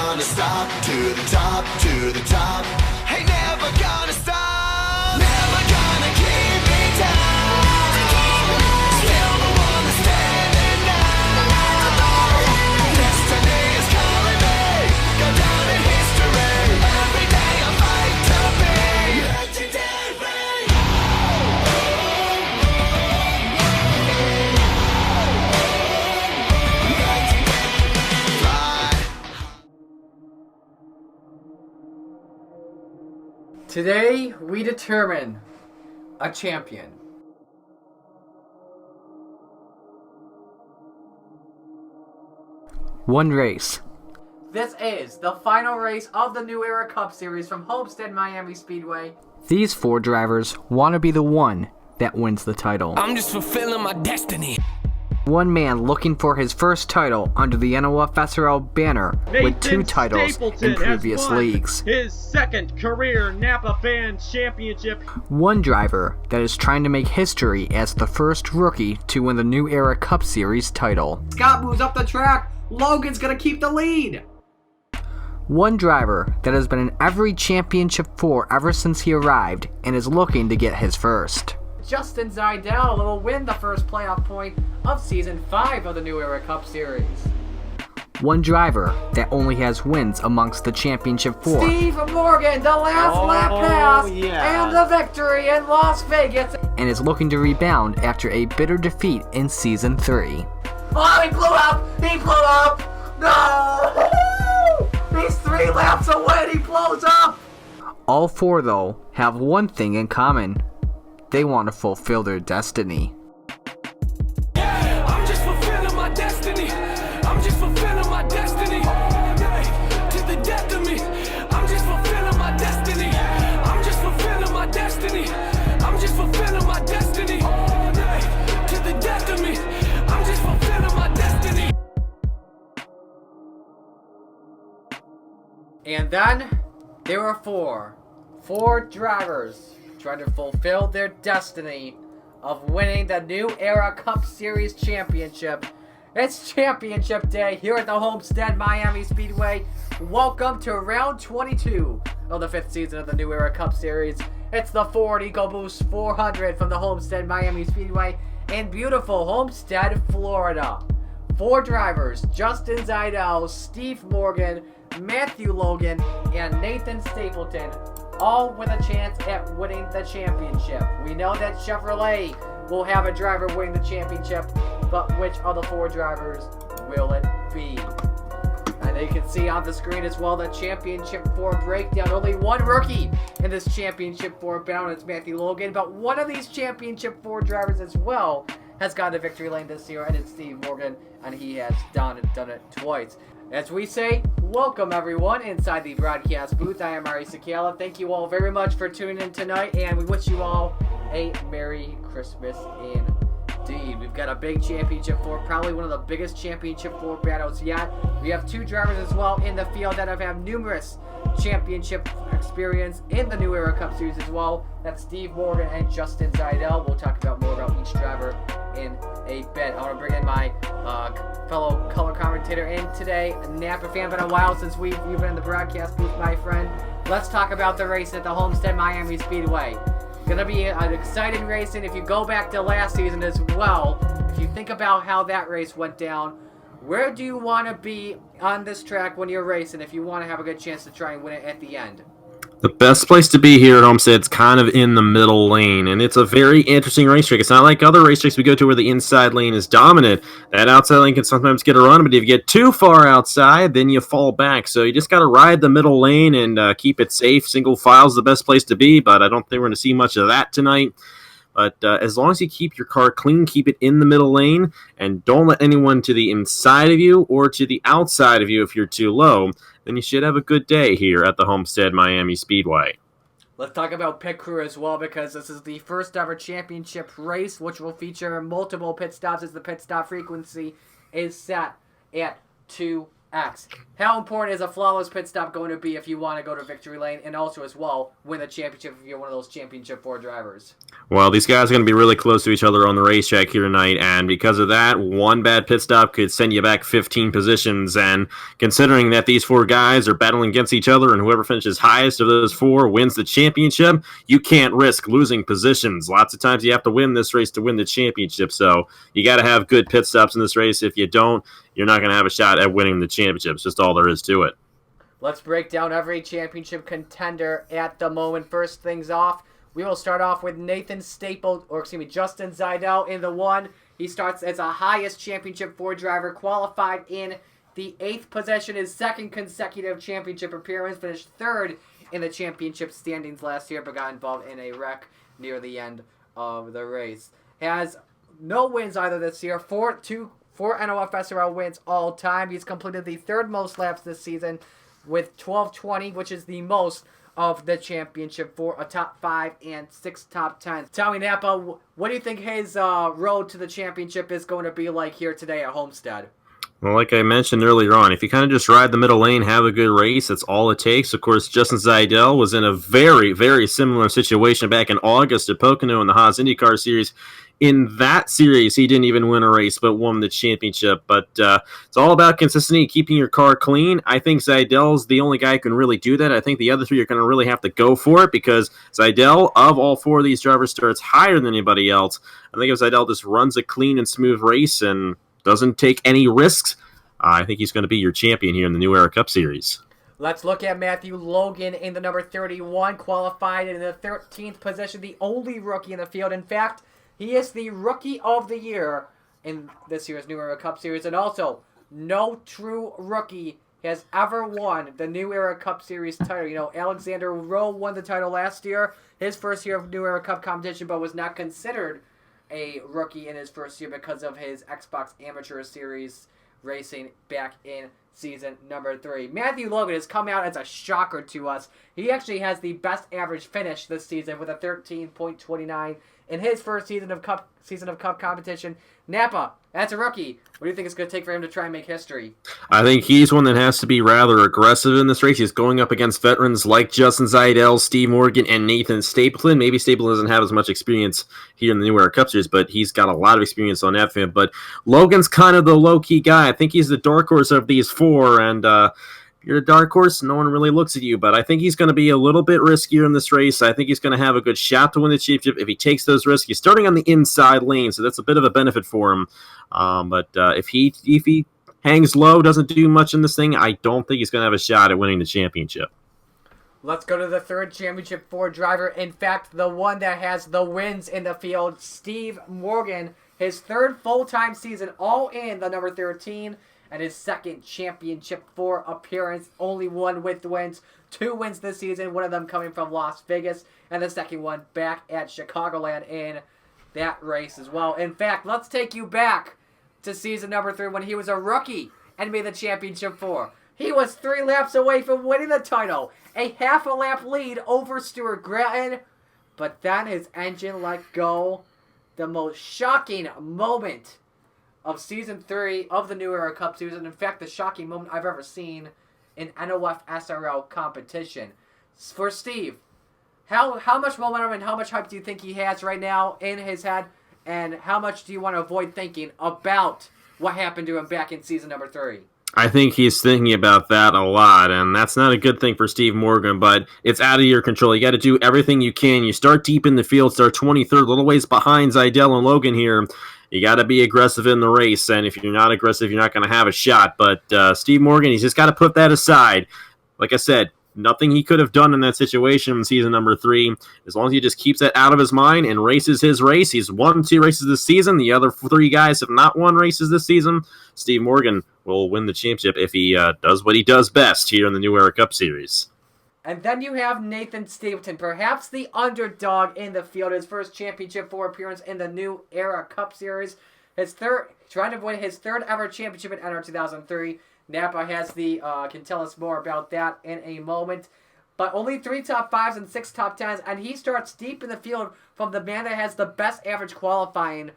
gonna stop. To the top, to the top. Ain't never gonna stop. Never gonna keep me down. Still the one that's standing now. Destiny is calling me. Go down in history. Every day I fight to be legendary. Today, we determine a champion. One race. This is the final race of the New Era Cup Series from Homestead Miami Speedway. These 4 drivers want to be the one that wins the title. I'm just fulfilling my destiny. One man looking for his first title under the NOFSRL banner with 2 titles Stapleton in previous has won leagues. his second career Napa Fan Championship. One driver that is trying to make history as the first rookie to win the New Era Cup Series title. Scott moves up the track. Logan's gonna keep the lead. One driver that has been in every championship 4 ever since he arrived and is looking to get his first. Justin Zajdel will win the first playoff point of Season 5 of the New Era Cup Series. One driver that only has wins amongst the championship 4. Steve Morgan, the last lap pass, and the victory in Las Vegas. And is looking to rebound after a bitter defeat in Season 3. Oh, he blew up! He blew up! No! He's 3 laps away, he blows up! All 4, though, have one thing in common. They want to fulfill their destiny. I'm just fulfilling my destiny. I'm just fulfilling my destiny. To the death of me. I'm just fulfilling my destiny. I'm just fulfilling my destiny. I'm just fulfilling my destiny. To the death of me. I'm just fulfilling my destiny. And then, there were 4 drivers trying to fulfill their destiny of winning the New Era Cup Series Championship. It's Championship Day here at the Homestead Miami Speedway. Welcome to round 22 of the 5th season of the New Era Cup Series. It's the Ford EcoBoost 400 from the Homestead Miami Speedway in beautiful Homestead, Florida. 4 drivers, Justin Zajdel, Steve Morgan, Matthew Logan, and Nathan Stapleton, all with a chance at winning the championship. We know that Chevrolet will have a driver winning the championship, but which of the 4 drivers will it be? And you can see on the screen as well the Championship 4 breakdown. Only one rookie in this Championship 4 bound, it's Matthew Logan, but one of these Championship 4 drivers as well has gone to victory lane this year, and it's Steve Morgan, and he has done it twice. As we say, welcome everyone inside the broadcast booth. I am Ari Sakala. Thank you all very much for tuning in tonight, and we wish you all a Merry Christmas indeed. We've got a big Championship 4, probably one of the biggest Championship 4 battles yet. We have 2 drivers as well in the field that have had numerous championship experience in the New Era Cup Series as well. That's Steve Morgan and Justin Zajdel. We'll talk about more about each driver in a bit. I want to bring in my fellow color commentator in today, Napa fan. Been a while since you've been in the broadcast booth, my friend. Let's talk about the race at the Homestead Miami Speedway. Gonna be an exciting race, and if you go back to last season as well, if you think about how that race went down, where do you want to be on this track when you're racing if you want to have a good chance to try and win it at the end? The best place to be here at Homestead's kind of in the middle lane, and it's a very interesting racetrack. It's not like other racetracks we go to where the inside lane is dominant. That outside lane can sometimes get a run, but if you get too far outside, then you fall back. So you just got to ride the middle lane and keep it safe. Single file is the best place to be, but I don't think we're going to see much of that tonight. But as long as you keep your car clean, keep it in the middle lane, and don't let anyone to the inside of you or to the outside of you if you're too low, then you should have a good day here at the Homestead Miami Speedway. Let's talk about pit crew as well, because this is the first ever championship race, which will feature multiple pit stops as the pit stop frequency is set at 2 X. How important is a flawless pit stop going to be if you want to go to victory lane and also as well win the championship if you're one of those championship 4 drivers? Well, these guys are going to be really close to each other on the racetrack here tonight, and because of that, one bad pit stop could send you back 15 positions, and considering that these 4 guys are battling against each other, and whoever finishes highest of those 4 wins the championship, you can't risk losing positions. Lots of times you have to win this race to win the championship, so you got to have good pit stops in this race. If you don't, you're not going to have a shot at winning the championship. It's just all there is to it. Let's break down every championship contender at the moment. First things off, we will start off with Justin Zajdel in the 1. He starts as a highest championship 4 driver, qualified in the 8th position, his 2nd consecutive championship appearance, finished 3rd in the championship standings last year, but got involved in a wreck near the end of the race. Has no wins either this year, 4 NOFSRL wins all time. He's completed the 3rd most laps this season with 1220, which is the most of the championship for a top 5 and 6 top 10s. Tell me, Napa, what do you think his road to the championship is going to be like here today at Homestead? Well, like I mentioned earlier on, if you kind of just ride the middle lane, have a good race, that's all it takes. Of course, Justin Zajdel was in a very, very similar situation back in August at Pocono in the Haas IndyCar Series. In that series, he didn't even win a race, but won the championship. But it's all about consistency, keeping your car clean. I think Zajdel's the only guy who can really do that. I think the other 3 are going to really have to go for it because Zajdel, of all 4 of these drivers, starts higher than anybody else. I think if Zajdel just runs a clean and smooth race and doesn't take any risks, I think he's going to be your champion here in the New Era Cup Series. Let's look at Matthew Logan in the number 31, qualified in the 13th position, the only rookie in the field. In fact, he is the Rookie of the Year in this year's New Era Cup Series, and also no true rookie has ever won the New Era Cup Series title. You know, Alexander Rowe won the title last year, his first year of New Era Cup competition, but was not considered a rookie in his first year because of his Xbox Amateur Series racing back in season number 3. Matthew Logan has come out as a shocker to us. He actually has the best average finish this season with a 13.29 in his first season of Cup competition. Napa, that's a rookie. What do you think it's going to take for him to try and make history? I think he's one that has to be rather aggressive in this race. He's going up against veterans like Justin Zajdel, Steve Morgan, and Nathan Stapleton. Maybe Stapleton doesn't have as much experience here in the New Era Cup Series, but he's got a lot of experience on that film. But Logan's kind of the low-key guy. I think he's the dark horse of these 4, and if you're a dark horse, no one really looks at you, but I think he's going to be a little bit riskier in this race. I think he's going to have a good shot to win the championship if he takes those risks. He's starting on the inside lane, so that's a bit of a benefit for him. But if he hangs low, doesn't do much in this thing, I don't think he's going to have a shot at winning the championship. Let's go to the 3rd championship 4 driver. In fact, the one that has the wins in the field, Steve Morgan. His 3rd full-time season, all in the number 13. And his 2nd championship 4 appearance, only 1 with wins, 2 wins this season, one of them coming from Las Vegas, and the 2nd one back at Chicagoland in that race as well. In fact, let's take you back to season number 3 when he was a rookie and made the championship 4. He was 3 laps away from winning the title, a half a lap lead over Stuart Gratton, but then his engine let go. The most shocking moment of Season 3 of the New Era Cup Series, and in fact, the shocking moment I've ever seen in NOFSRL competition. For Steve, how much momentum and how much hype do you think he has right now in his head, and how much do you want to avoid thinking about what happened to him back in season number 3? I think he's thinking about that a lot, and that's not a good thing for Steve Morgan, but it's out of your control. You got to do everything you can. You start deep in the field, start 23rd, a little ways behind Zajdel and Logan here. You got to be aggressive in the race, and if you're not aggressive, you're not going to have a shot. But Steve Morgan, he's just got to put that aside. Like I said, nothing he could have done in that situation in season number 3. As long as he just keeps that out of his mind and races his race. He's won 2 races this season. The other 3 guys have not won races this season. Steve Morgan will win the championship if he does what he does best here in the New Era Cup Series. And then you have Nathan Stapleton, perhaps the underdog in the field. His first championship 4 appearance in the New Era Cup Series. Trying to win his 3rd ever championship in NR 2003. Napa has can tell us more about that in a moment. But only 3 top 5s and 6 top 10s, and he starts deep in the field from the man that has the best average qualifying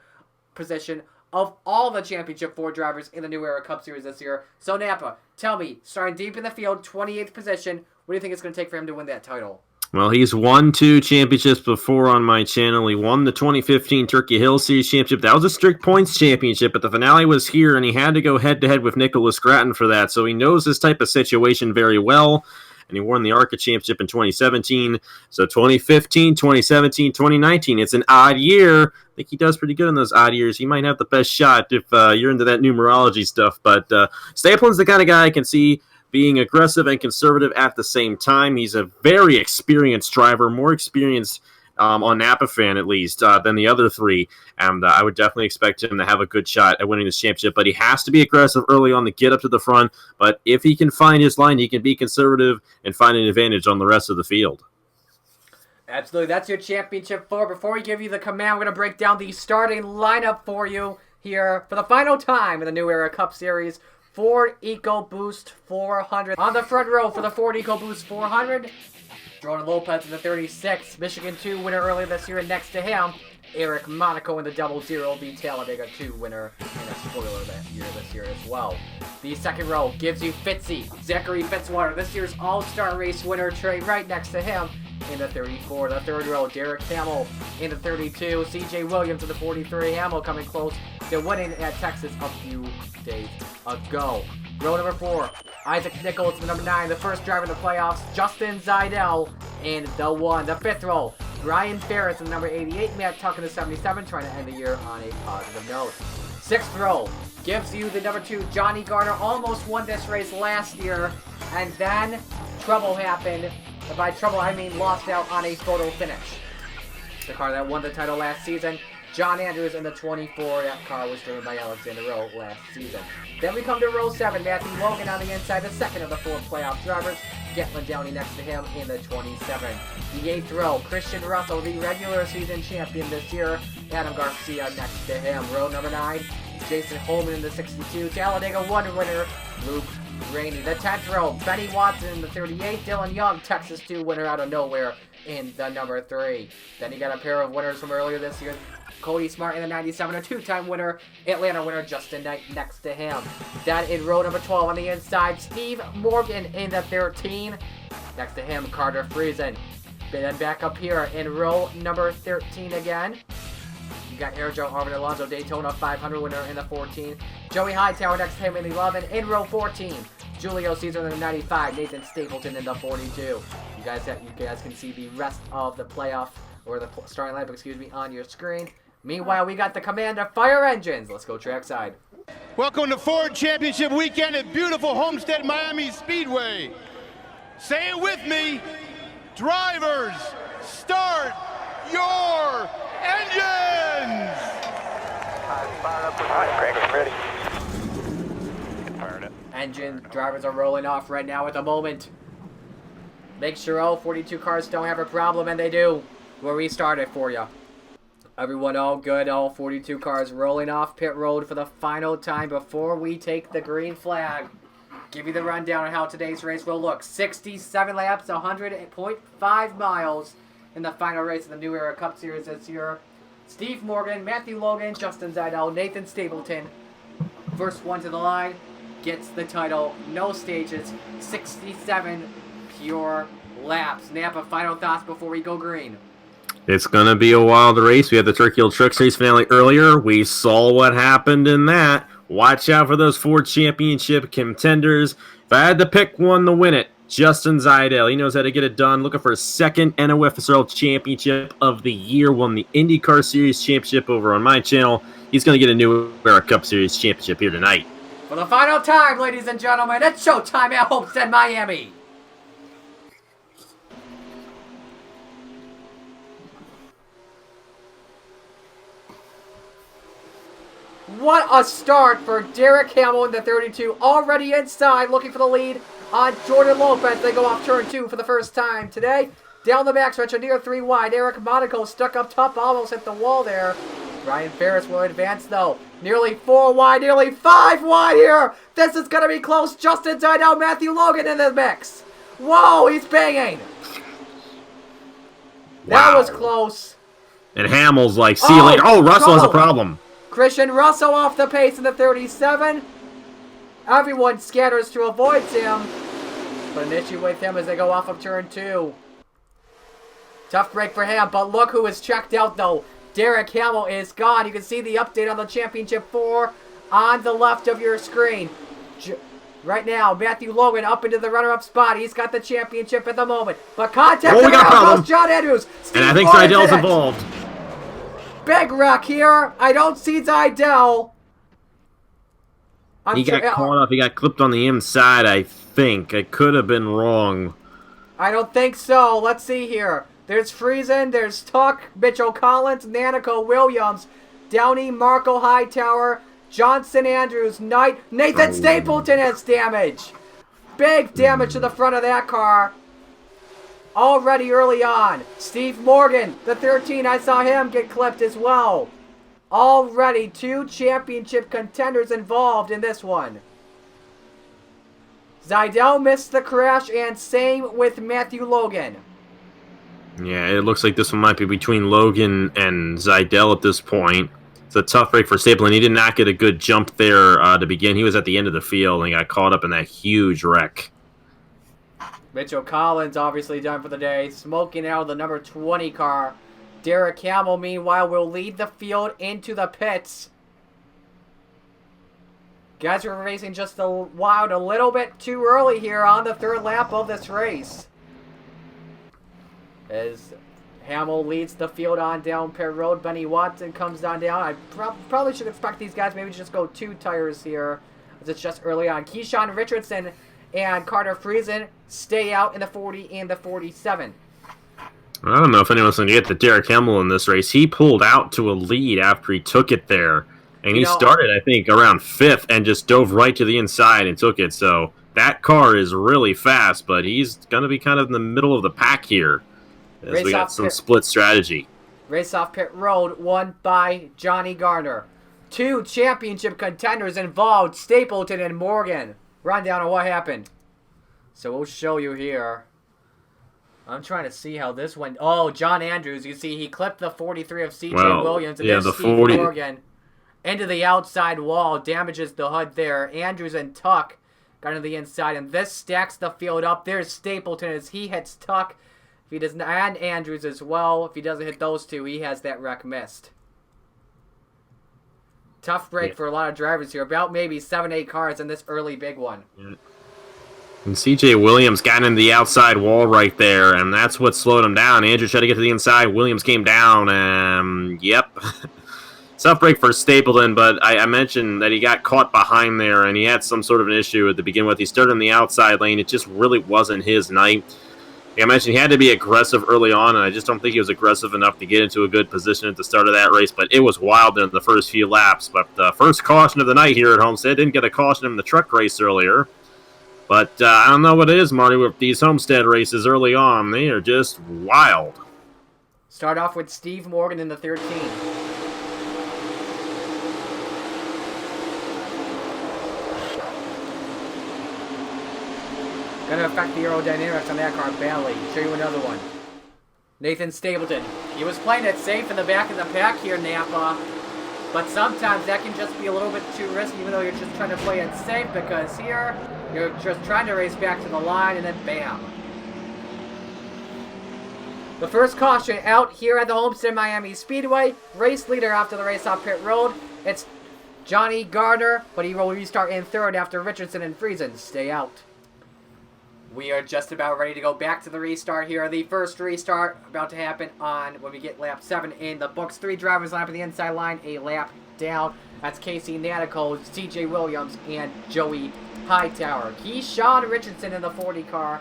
position of all the Championship 4 drivers in the New Era Cup Series this year. So Napa, tell me, starting deep in the field, 28th position, what do you think it's going to take for him to win that title? Well, he's won 2 championships before on my channel. He won the 2015 Turkey Hill Series Championship. That was a strict points championship, but the finale was here, and he had to go head-to-head with Nicholas Grattan for that, so he knows this type of situation very well. And he won the ARCA Championship in 2017. So 2015, 2017, 2019, it's an odd year. I think he does pretty good in those odd years. He might have the best shot if you're into that numerology stuff. But Stapleton's the kind of guy I can see being aggressive and conservative at the same time. He's a very experienced driver, more experienced on Napa fan at least than the other 3. And I would definitely expect him to have a good shot at winning this championship. But he has to be aggressive early on to get up to the front. But if he can find his line, he can be conservative and find an advantage on the rest of the field. Absolutely. That's your Championship 4. Before we give you the command, we're going to break down the starting lineup for you here for the final time in the New Era Cup Series. Ford EcoBoost 400. On the front row for the Ford EcoBoost 400, Jordan Lopez in the 36, Michigan 2 winner earlier this year, and next to him, Eric Monaco in the 00, the Talladega 2 winner, and a spoiler this year as well. The second row gives you Fitzy, Zachary Fitzwater, this year's All-Star Race winner, Trey right next to him in the 34. The third row, Derek Hamill in the 32, CJ Williams in the 43, Hamill coming close to winning at Texas a few days ago. Row number 4, Isaac Nichols, the number 9, the first driver in the playoffs, Justin Zajdel in the 1. The fifth row, Ryan Ferris in the number 88, Matt Tuck in the 77, trying to end the year on a positive note. Sixth row gives you the number 2, Johnny Garner, almost won this race last year, and then trouble happened. And by trouble, I mean lost out on a photo finish. The car that won the title last season, John Andrews in the 24. That car was driven by Alexander Rowe last season. Then we come to row 7. Matthew Logan on the inside, the second of the 4 playoff drivers. Gatlin Downey next to him in the 27. The 8th row, Christian Russell, the regular season champion this year. Adam Garcia next to him. Row number 9, Jason Holman in the 62. Talladega 1 winner, Luke Rainey. The 10th row, Benny Watson in the 38. Dylan Young, Texas 2 winner out of nowhere in the number 3. Then you got a pair of winners from earlier this year. Cody Smart in the 97, a 2-time winner. Atlanta winner Justin Knight next to him. Then in row number 12 on the inside, Steve Morgan in the 13. Next to him, Carter Friesen. Then back up here in row number 13 again. You got Joe Arvin Alonso, Daytona 500 winner in the 14. Joey Hightower next to him in the 11. In row 14, Julio Caesar in the 95. Nathan Stapleton in the 42. You guys can see the rest of the playoff, or the starting lineup, on your screen. Meanwhile, we got the Commander Fire Engines. Let's go trackside. Welcome to Ford Championship Weekend at beautiful Homestead Miami Speedway. Say it with me. Drivers, start your engines! Engine drivers are rolling off right now at the moment. Make sure all 42 cars don't have a problem, and they do. We'll restart it for you. Everyone all good, all 42 cars rolling off pit road for the final time before we take the green flag. Give you the rundown on how today's race will look. 67 laps, 100.5 miles in the final race of the New Era Cup Series this year. Steve Morgan, Matthew Logan, Justin Zajdel, Nathan Stapleton. First one to the line gets the title. No stages, 67 pure laps. Napa, final thoughts before we go green. It's going to be a wild race. We had the Turkey Hill Truck Series finale earlier. We saw what happened in that. Watch out for those Ford Championship contenders. If I had to pick one to win it, Justin Zajdel. He knows how to get it done. Looking for a second NOFSRL Championship of the year. Won the IndyCar Series Championship over on my channel. He's going to get a New Era Cup Series Championship here tonight. For the final time, ladies and gentlemen, it's showtime at Homestead Miami. What a start for Derek Hamill in the 32. Already inside, looking for the lead on Jordan Lopez. They go off turn 2 for the first time today. Down the backstretch, a near 3 wide. Eric Monaco stuck up top, almost hit the wall there. Ryan Ferris will advance, though. Nearly 4 wide, nearly 5 wide here. This is going to be close. Justin Zajdel, Matthew Logan in the mix. Whoa, he's banging. Wow. That was close. And Hamill's like, see you later. Oh, Russell has a problem. Christian Russell off the pace in the 37. Everyone scatters to avoid him. But an issue with him as they go off of turn 2. Tough break for him, but look who is checked out though. Derek Hamill is gone. You can see the update on the Championship 4 on the left of your screen. Right now, Matthew Logan up into the runner-up spot. He's got the championship at the moment. But contact we got problem. John Andrews. And I think Zajdel's involved. Big wreck here. I don't see Zajdel. He got caught up. He got clipped on the inside, I think. I could have been wrong. I don't think so. Let's see here. There's Friesen, there's Tuck, Mitchell Collins, Nanico Williams, Downey, Marco Hightower, Johnson Andrews, Knight, Nathan Stapleton has damage. Big damage to the front of that car. Already early on. Steve Morgan, the 13, I saw him get clipped as well. Already 2 championship contenders involved in this one. Zajdel missed the crash, and same with Matthew Logan. Yeah, it looks like this one might be between Logan and Zajdel at this point. It's a tough break for Stapleton. He did not get a good jump there to begin. He was at the end of the field and got caught up in that huge wreck. Mitchell Collins obviously done for the day, smoking out of the number 20 car. Derek Hamill, meanwhile, will lead the field into the pits. Guys are racing just a little bit too early here on the 3rd lap of this race. As Hamill leads the field on down pit road, Benny Watson comes on down. I probably should expect these guys maybe just go 2 tires here, as it's just early on. Keyshawn Richardson and Carter Friesen stay out in the 40 and the 47. I don't know if anyone's going to get to Derek Hamill in this race. He pulled out to a lead after he took it there. And he started, I think, around 5th and just dove right to the inside and took it. So that car is really fast, but he's going to be kind of in the middle of the pack here. As we got some split strategy. Race off pit road, won by Johnny Garner. 2 championship contenders involved, Stapleton and Morgan. Rundown on what happened. So we'll show you here. I'm trying to see how this went. Oh, John Andrews, you see he clipped the 43 of C.J. Williams and then Steve Morgan into the outside wall, damages the hood there. Andrews and Tuck got into the inside, and this stacks the field up. There's Stapleton as he hits Tuck. If he does not, and Andrews as well. If he doesn't hit those 2, he has that wreck missed. Tough break for a lot of drivers here. About maybe 7-8 cars in this early big one. Yeah. And C.J. Williams got into the outside wall right there, and that's what slowed him down. Andrews tried to get to the inside. Williams came down. Yep. Tough break for Stapleton, but I mentioned that he got caught behind there, and he had some sort of an issue at the begin with. He started in the outside lane. It just really wasn't his night. Like I mentioned, he had to be aggressive early on, and I just don't think he was aggressive enough to get into a good position at the start of that race, but it was wild in the first few laps. But the first caution of the night here at Homestead, didn't get a caution in the truck race earlier. But I don't know what it is, Marty, with these Homestead races early on. They are just wild. Start off with Steve Morgan in the 13. Gonna affect the aerodynamics on that car badly. Show you another one. Nathan Stapleton. He was playing it safe in the back of the pack here, Napa. But sometimes that can just be a little bit too risky, even though you're just trying to play it safe, because here, you're just trying to race back to the line, and then bam. The first caution out here at the Homestead Miami Speedway. Race leader after the race off pit road. It's Johnny Gardner, but he will restart in 3rd after Richardson and Friesen stay out. We are just about ready to go back to the restart here. The first restart about to happen on when we get lap 7 in the books. 3 drivers line up at the inside line, a lap down. That's Casey Nanico, C.J. Williams, and Joey Hightower. Keyshawn Richardson in the 40 car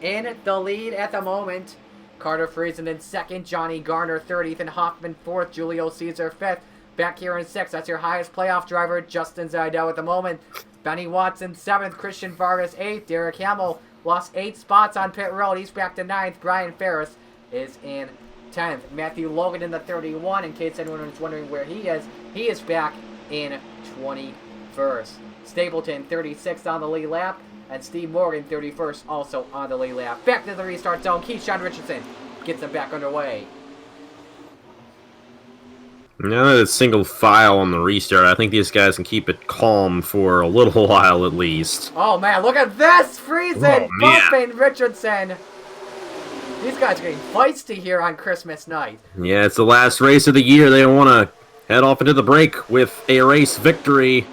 in the lead at the moment. Carter Friesen in 2nd, Johnny Garner 3rd, Ethan Hoffman 4th, Julio Caesar 5th. Back here in 6th, that's your highest playoff driver, Justin Zajdel at the moment. Benny Watson 7th, Christian Vargas 8th, Derek Hamill lost 8 spots on pit road. He's back to 9th. Brian Ferris is in 10th. Matthew Logan in the 31. In case anyone was wondering where he is back in 21st. Stapleton 36th on the lead lap. And Steve Morgan 31st also on the lead lap. Back to the restart zone. Keyshawn Richardson gets them back underway. Now that it's single file on the restart, I think these guys can keep it calm for a little while at least. Oh man, look at this! Friesen Oh, man. bumping Richardson. These guys are getting feisty here on Christmas night. Yeah, it's the last race of the year. They want to head off into the break with a race victory.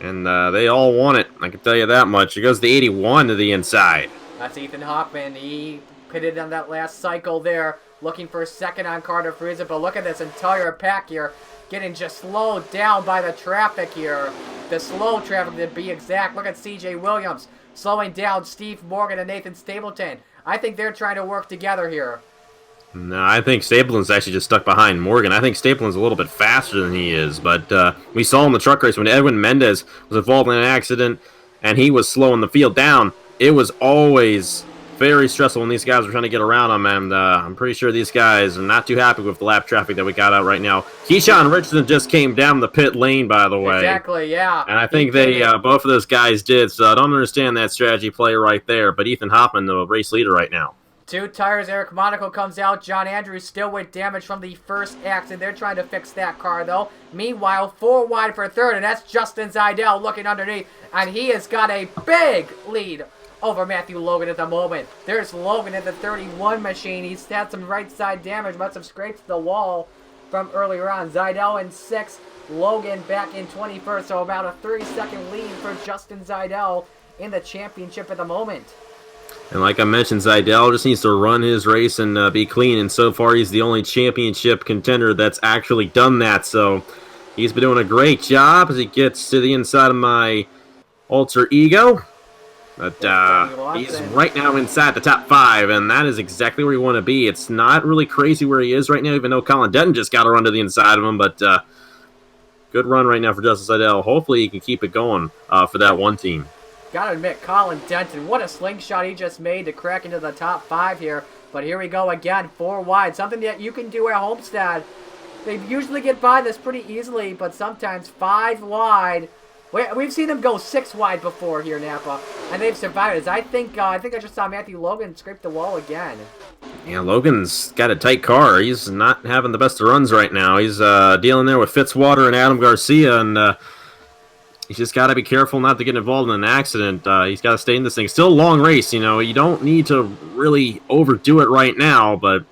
And they all want it, I can tell you that much. It goes the 81 to the inside. That's Ethan Hoffman. He pitted on that last cycle there, looking for a second on Carter Friesen. But look at this entire pack here, getting just slowed down by the traffic here. The slow traffic, to be exact. Look at C.J. Williams slowing down Steve Morgan and Nathan Stapleton. I think they're trying to work together here. No, I think Stapleton's actually just stuck behind Morgan. I think Stapleton's a little bit faster than he is, but we saw in the truck race when Edwin Mendez was involved in an accident and he was slowing the field down. It was always very stressful when these guys were trying to get around him, and I'm pretty sure these guys are not too happy with the lap traffic that we got out right now. Keyshawn Richardson just came down the pit lane, by the way. Exactly, yeah. And I think they both of those guys did, so I don't understand that strategy play right there, but Ethan Hoffman, the race leader right now. 2 tires, Eric Monaco comes out. John Andrews still with damage from the first accident. They're trying to fix that car, though. Meanwhile, 4 wide for third, and that's Justin Zajdel looking underneath. And he has got a big lead over Matthew Logan at the moment. There's Logan in the 31 machine. He's had some right side damage, must have scraped the wall from earlier on. Zajdel in 6th, Logan back in 21st, so about a 30-second lead for Justin Zajdel in the championship at the moment. And like I mentioned, Zajdel just needs to run his race and be clean, and so far he's the only championship contender that's actually done that, so he's been doing a great job as he gets to the inside of my alter ego. But he's right now inside the top 5, and that is exactly where you want to be. It's not really crazy where he is right now, even though Colin Denton just got a run to the inside of him, but good run right now for Justin Zajdel. Hopefully he can keep it going for that one team. Gotta admit, Colin Denton, what a slingshot he just made to crack into the top 5 here. But here we go again, 4 wide. Something that you can do at Homestead. They usually get by this pretty easily, but sometimes 5 wide. We've seen them go 6 wide before here, Napa, and they've survived it. I think I just saw Matthew Logan scrape the wall again. Yeah, Logan's got a tight car. He's not having the best of runs right now. He's dealing there with Fitzwater and Adam Garcia, and he's just got to be careful not to get involved in an accident. He's got to stay in this thing. Still a long race, you know. You don't need to really overdo it right now, but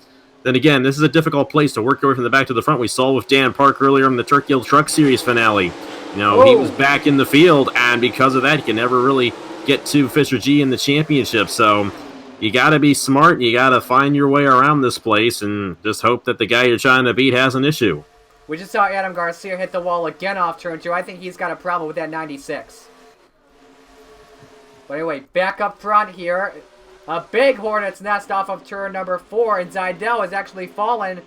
then again, this is a difficult place to work your way from the back to the front. We saw with Dan Park earlier in the Turkey Hill Truck Series finale. You know, he was back in the field, and because of that, he can never really get to Fisher G in the championship. So you got to be smart. You got to find your way around this place and just hope that the guy you're trying to beat has an issue. We just saw Adam Garcia hit the wall again off turn 2. I think he's got a problem with that 96. But anyway, back up front here. A big Hornet's nest off of turn number 4, and Zajdel has actually fallen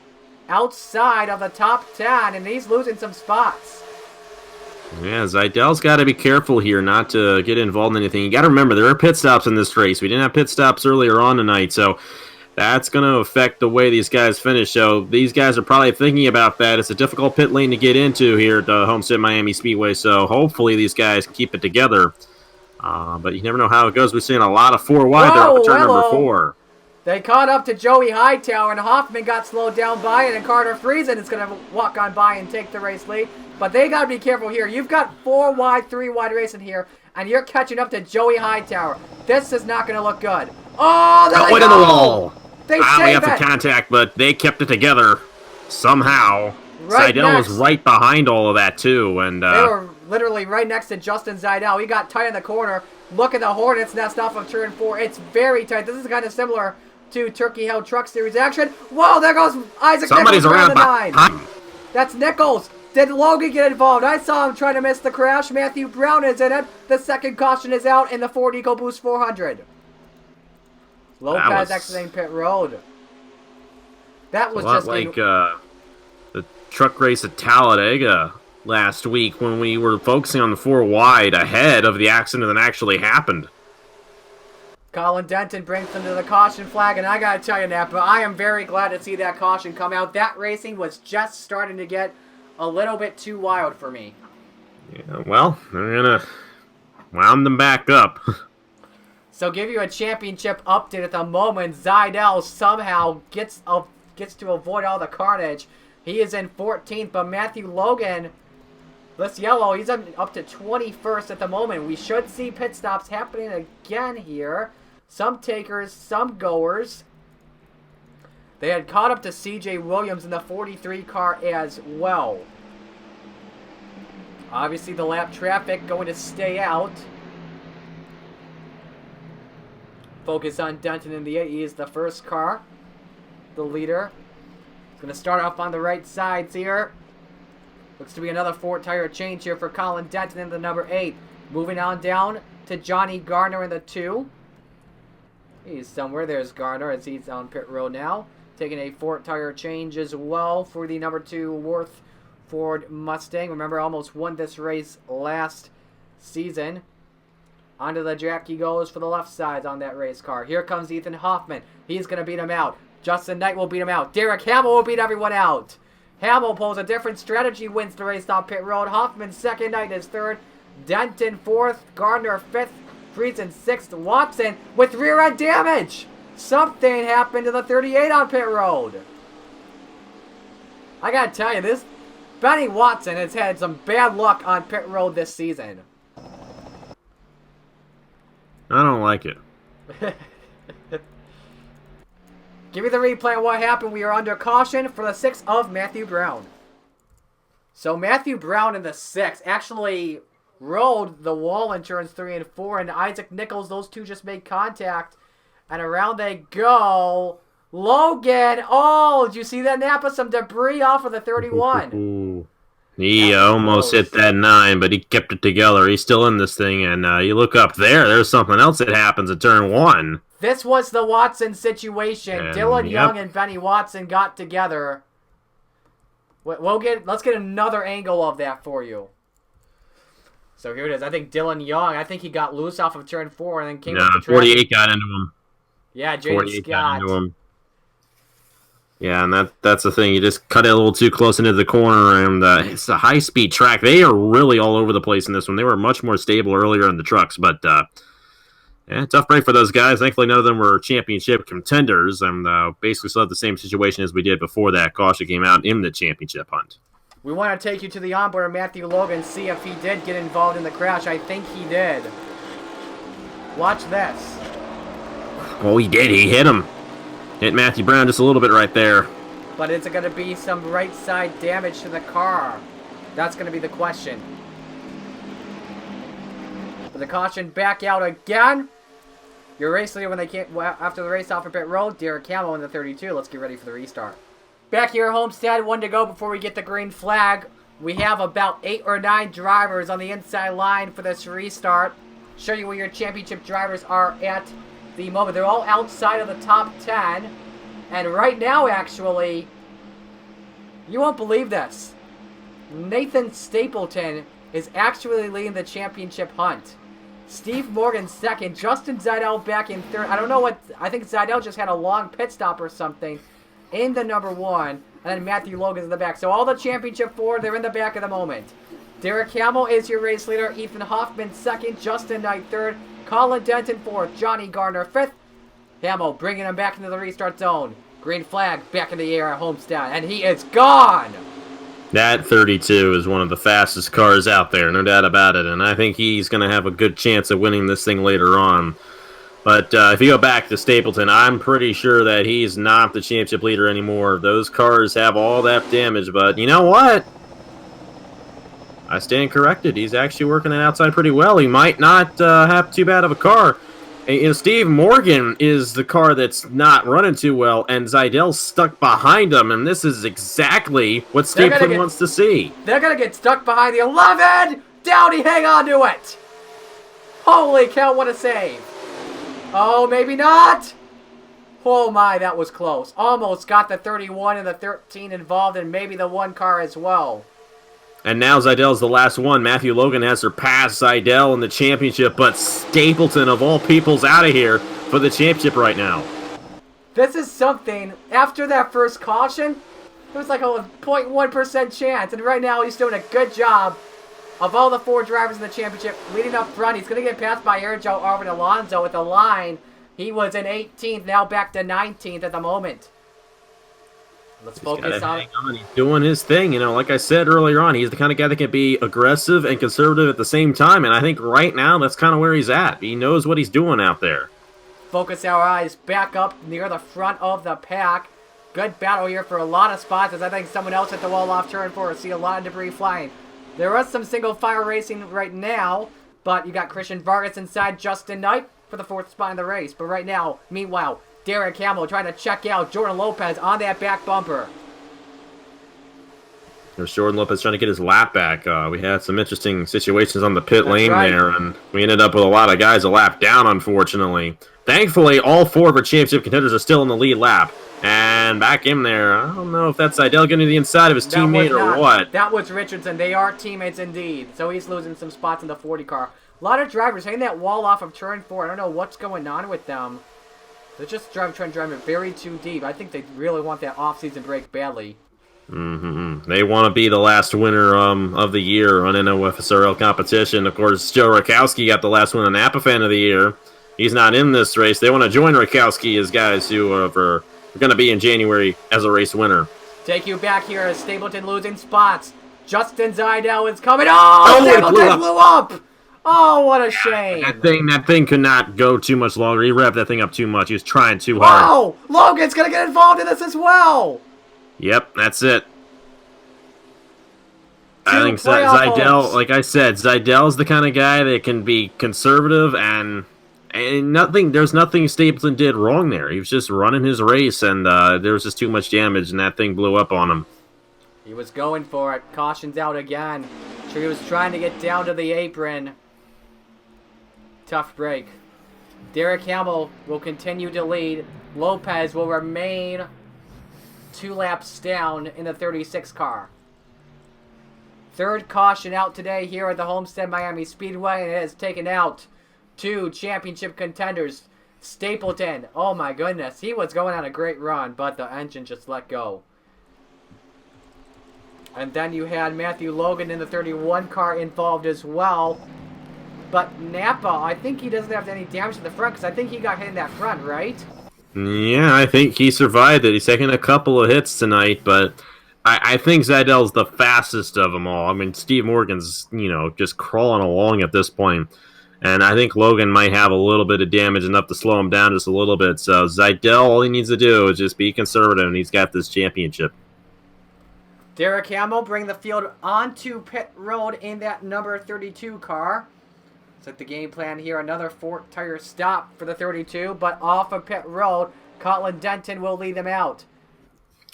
outside of the top 10, and he's losing some spots. Yeah, Zajdel's got to be careful here not to get involved in anything. You got to remember, there are pit stops in this race. We didn't have pit stops earlier on tonight, so that's going to affect the way these guys finish. So these guys are probably thinking about that. It's a difficult pit lane to get into here at Homestead Miami Speedway, so hopefully these guys can keep it together. But you never know how it goes. We're seeing a lot of 4 wide there off turn number 4. They caught up to Joey Hightower, and Hoffman got slowed down by it, and Carter Friesen is going to walk on by and take the race lead. But they got to be careful here. You've got 4 wide, 3 wide racing here, and you're catching up to Joey Hightower. This is not going to look good. Oh, there went in the wall. They we saved have it. the contact, but they kept it together somehow. Right Zajdel next. was right behind all of that, too. And They were literally right next to Justin Zajdel. He got tight in the corner. Look at the Hornets nest off of turn 4. It's very tight. This is kind of similar to Turkey Hill Truck Series action. Whoa, there goes Isaac somebody's Nichols around the 9. behind. That's Nichols. Did Logan get involved? I saw him trying to miss the crash. Matthew Brown is in it. The second caution is out in the Ford EcoBoost 400. Lopez exiting pit road. That was a lot just like the truck race at Talladega last week when we were focusing on the 4 wide ahead of the accident that actually happened. Colin Denton brings them to the caution flag, and I gotta tell you, Napa, I am very glad to see that caution come out. That racing was just starting to get a little bit too wild for me. Yeah, well, they're gonna wound them back up. So give you a championship update at the moment. Zajdel somehow gets to avoid all the carnage. He is in 14th, but Matthew Logan, this yellow, he's up to 21st at the moment. We should see pit stops happening again here. Some takers, some goers. They had caught up to CJ Williams in the 43 car as well. Obviously, the lap traffic going to stay out. Focus on Denton in the 8. He is the first car, the leader. He's going to start off on the right sides here. Looks to be another 4-tire change here for Colin Denton in the number 8. Moving on down to Johnny Garner in the 2. He's somewhere. There's Garner as he's on pit road now. Taking a 4-tire change as well for the number 2 Worth Ford Mustang. Remember, almost won this race last season. Onto the jack he goes for the left side on that race car. Here comes Ethan Hoffman. He's going to beat him out. Justin Knight will beat him out. Derek Hamill will beat everyone out. Hamill pulls a different strategy, wins the race on pit road. Hoffman second, Knight is third. Denton fourth. Gardner fifth. Friesen sixth. Watson with rear end damage. Something happened to the 38 on pit road. I gotta tell you, this Benny Watson has had some bad luck on pit road this season. I don't like it. Give me the replay of what happened. We are under caution for the 6 of Matthew Brown. So Matthew Brown in the 6 actually rode the wall in turns 3 and 4, and Isaac Nichols, those two just made contact, and around they go. Logan, oh, did you see that, Napa? Some debris off of the 31. He almost hit that 9, but he kept it together. He's still in this thing, and you look up there, there's something else that happens at turn 1. This was the Watson situation. And, Dylan Young and Benny Watson got together. Let's get another angle of that for you. So here it is. I think Dylan Young, I think he got loose off of turn 4 and then came up the track. 48 got into him. Yeah, Jaden Scott. Yeah, and that's the thing. You just cut it a little too close into the corner, and it's a high-speed track. They are really all over the place in this one. They were much more stable earlier in the trucks, but yeah, tough break for those guys. Thankfully, none of them were championship contenders, and basically still have the same situation as we did before that caution came out in the championship hunt. We want to take you to the onboard of Matthew Logan, see if he did get involved in the crash. I think he did. Watch this. Oh, he did. He hit him. Hit Matthew Brown just a little bit right there. But is it going to be some right side damage to the car? That's going to be the question. But the caution back out again. Your race leader when they came after the race off of pit road, Derek Hamill in the 32. Let's get ready for the restart. Back here at Homestead, 1 to go before we get the green flag. We have about 8 or 9 drivers on the inside line for this restart. Show you where your championship drivers are at the moment. They're all outside of the top 10. And right now, actually, you won't believe this. Nathan Stapleton is actually leading the championship hunt. Steve Morgan second. Justin Zajdel back in third. I don't know what... I think Zajdel just had a long pit stop or something in the number 1. And then Matthew Logan's in the back. So all the championship 4, they're in the back at the moment. Derek Hamill is your race leader. Ethan Hoffman second. Justin Knight third. Colin Denton fourth. Johnny Garner fifth. Hamill bringing him back into the restart zone. Green flag back in the air at Homestead. And he is gone! That 32 is one of the fastest cars out there, no doubt about it. And I think he's going to have a good chance of winning this thing later on. But if you go back to Stapleton, I'm pretty sure that he's not the championship leader anymore. Those cars have all that damage. But you know what? I stand corrected. He's actually working it outside pretty well. He might not have too bad of a car. And Steve Morgan is the car that's not running too well, and Zajdel's stuck behind him, and this is exactly what Stapleton wants to see. They're going to get stuck behind the 11! Downey, hang on to it! Holy cow, what a save! Oh, maybe not! Oh my, that was close. Almost got the 31 and the 13 involved, and maybe the 1 car as well. And now Zajdel's the last one. Matthew Logan has surpassed Zajdel in the championship, but Stapleton, of all people's, out of here for the championship right now. This is something. After that first caution, it was like a 0.1% chance, and right now he's doing a good job of all the 4 drivers in the championship leading up front. He's going to get passed by Joe Arvin Alonso at the line. He was in 18th, now back to 19th at the moment. Let's He's gotta focus on hang on. He's doing his thing. Like I said earlier on, he's the kind of guy that can be aggressive and conservative at the same time. And I think right now that's kind of where he's at. He knows what he's doing out there. Focus our eyes back up near the front of the pack. Good battle here for a lot of spots, as I think someone else hit the wall off turn 4. See a lot of debris flying. There was some single file racing right now, but you got Christian Vargas inside Justin Knight for the 4th spot in the race. But right now, meanwhile, Derek Hamill trying to check out Jordan Lopez on that back bumper. There's Jordan Lopez trying to get his lap back. We had some interesting situations on the pit lane there, and we ended up with a lot of guys a lap down, unfortunately. Thankfully, all 4 of our championship contenders are still in the lead lap. And back in there, I don't know if that's Zajdel getting to the inside of his teammate or what. That was Richardson. They are teammates indeed. So he's losing some spots in the 40 car. A lot of drivers hitting that wall off of turn 4. I don't know what's going on with them. They're just trying to drive it very too deep. I think they really want that off-season break badly. They want to be the last winner of the year on NOFSRL competition. Of course, Joe Rakowski got the last win on Napa Fan of the Year. He's not in this race. They want to join Rakowski as guys who are going to be in January as a race winner. Take you back here as Stapleton losing spots. Justin Zajdel is coming. Oh, Stapleton blew up! Oh, what a shame. That thing could not go too much longer. He revved that thing up too much. He was trying too hard. Oh, Logan's going to get involved in this as well. Yep, that's it. I think Zajdel, like I said, Zajdel's the kind of guy that can be conservative and there's nothing Stapleton did wrong there. He was just running his race, and there was just too much damage, and that thing blew up on him. He was going for it. Caution's out again. He was trying to get down to the apron. Tough break. Derek Hamill will continue to lead. Lopez will remain 2 laps down in the 36 car. 3rd caution out today here at the Homestead Miami Speedway, and it has taken out 2 championship contenders. Stapleton, oh my goodness, he was going on a great run, but the engine just let go. And then you had Matthew Logan in the 31 car involved as well. But Napa, I think he doesn't have any damage to the front, because I think he got hit in that front, right? Yeah, I think he survived it. He's taking a couple of hits tonight, but I think Zajdel's the fastest of them all. I mean, Steve Morgan's, just crawling along at this point. And I think Logan might have a little bit of damage enough to slow him down just a little bit. So Zajdel, all he needs to do is just be conservative, and he's got this championship. Derek Hamill bring the field onto pit road in that number 32 car. It's like the game plan here. Another 4-tire stop for the 32, but off of pit road, Colin Denton will lead them out.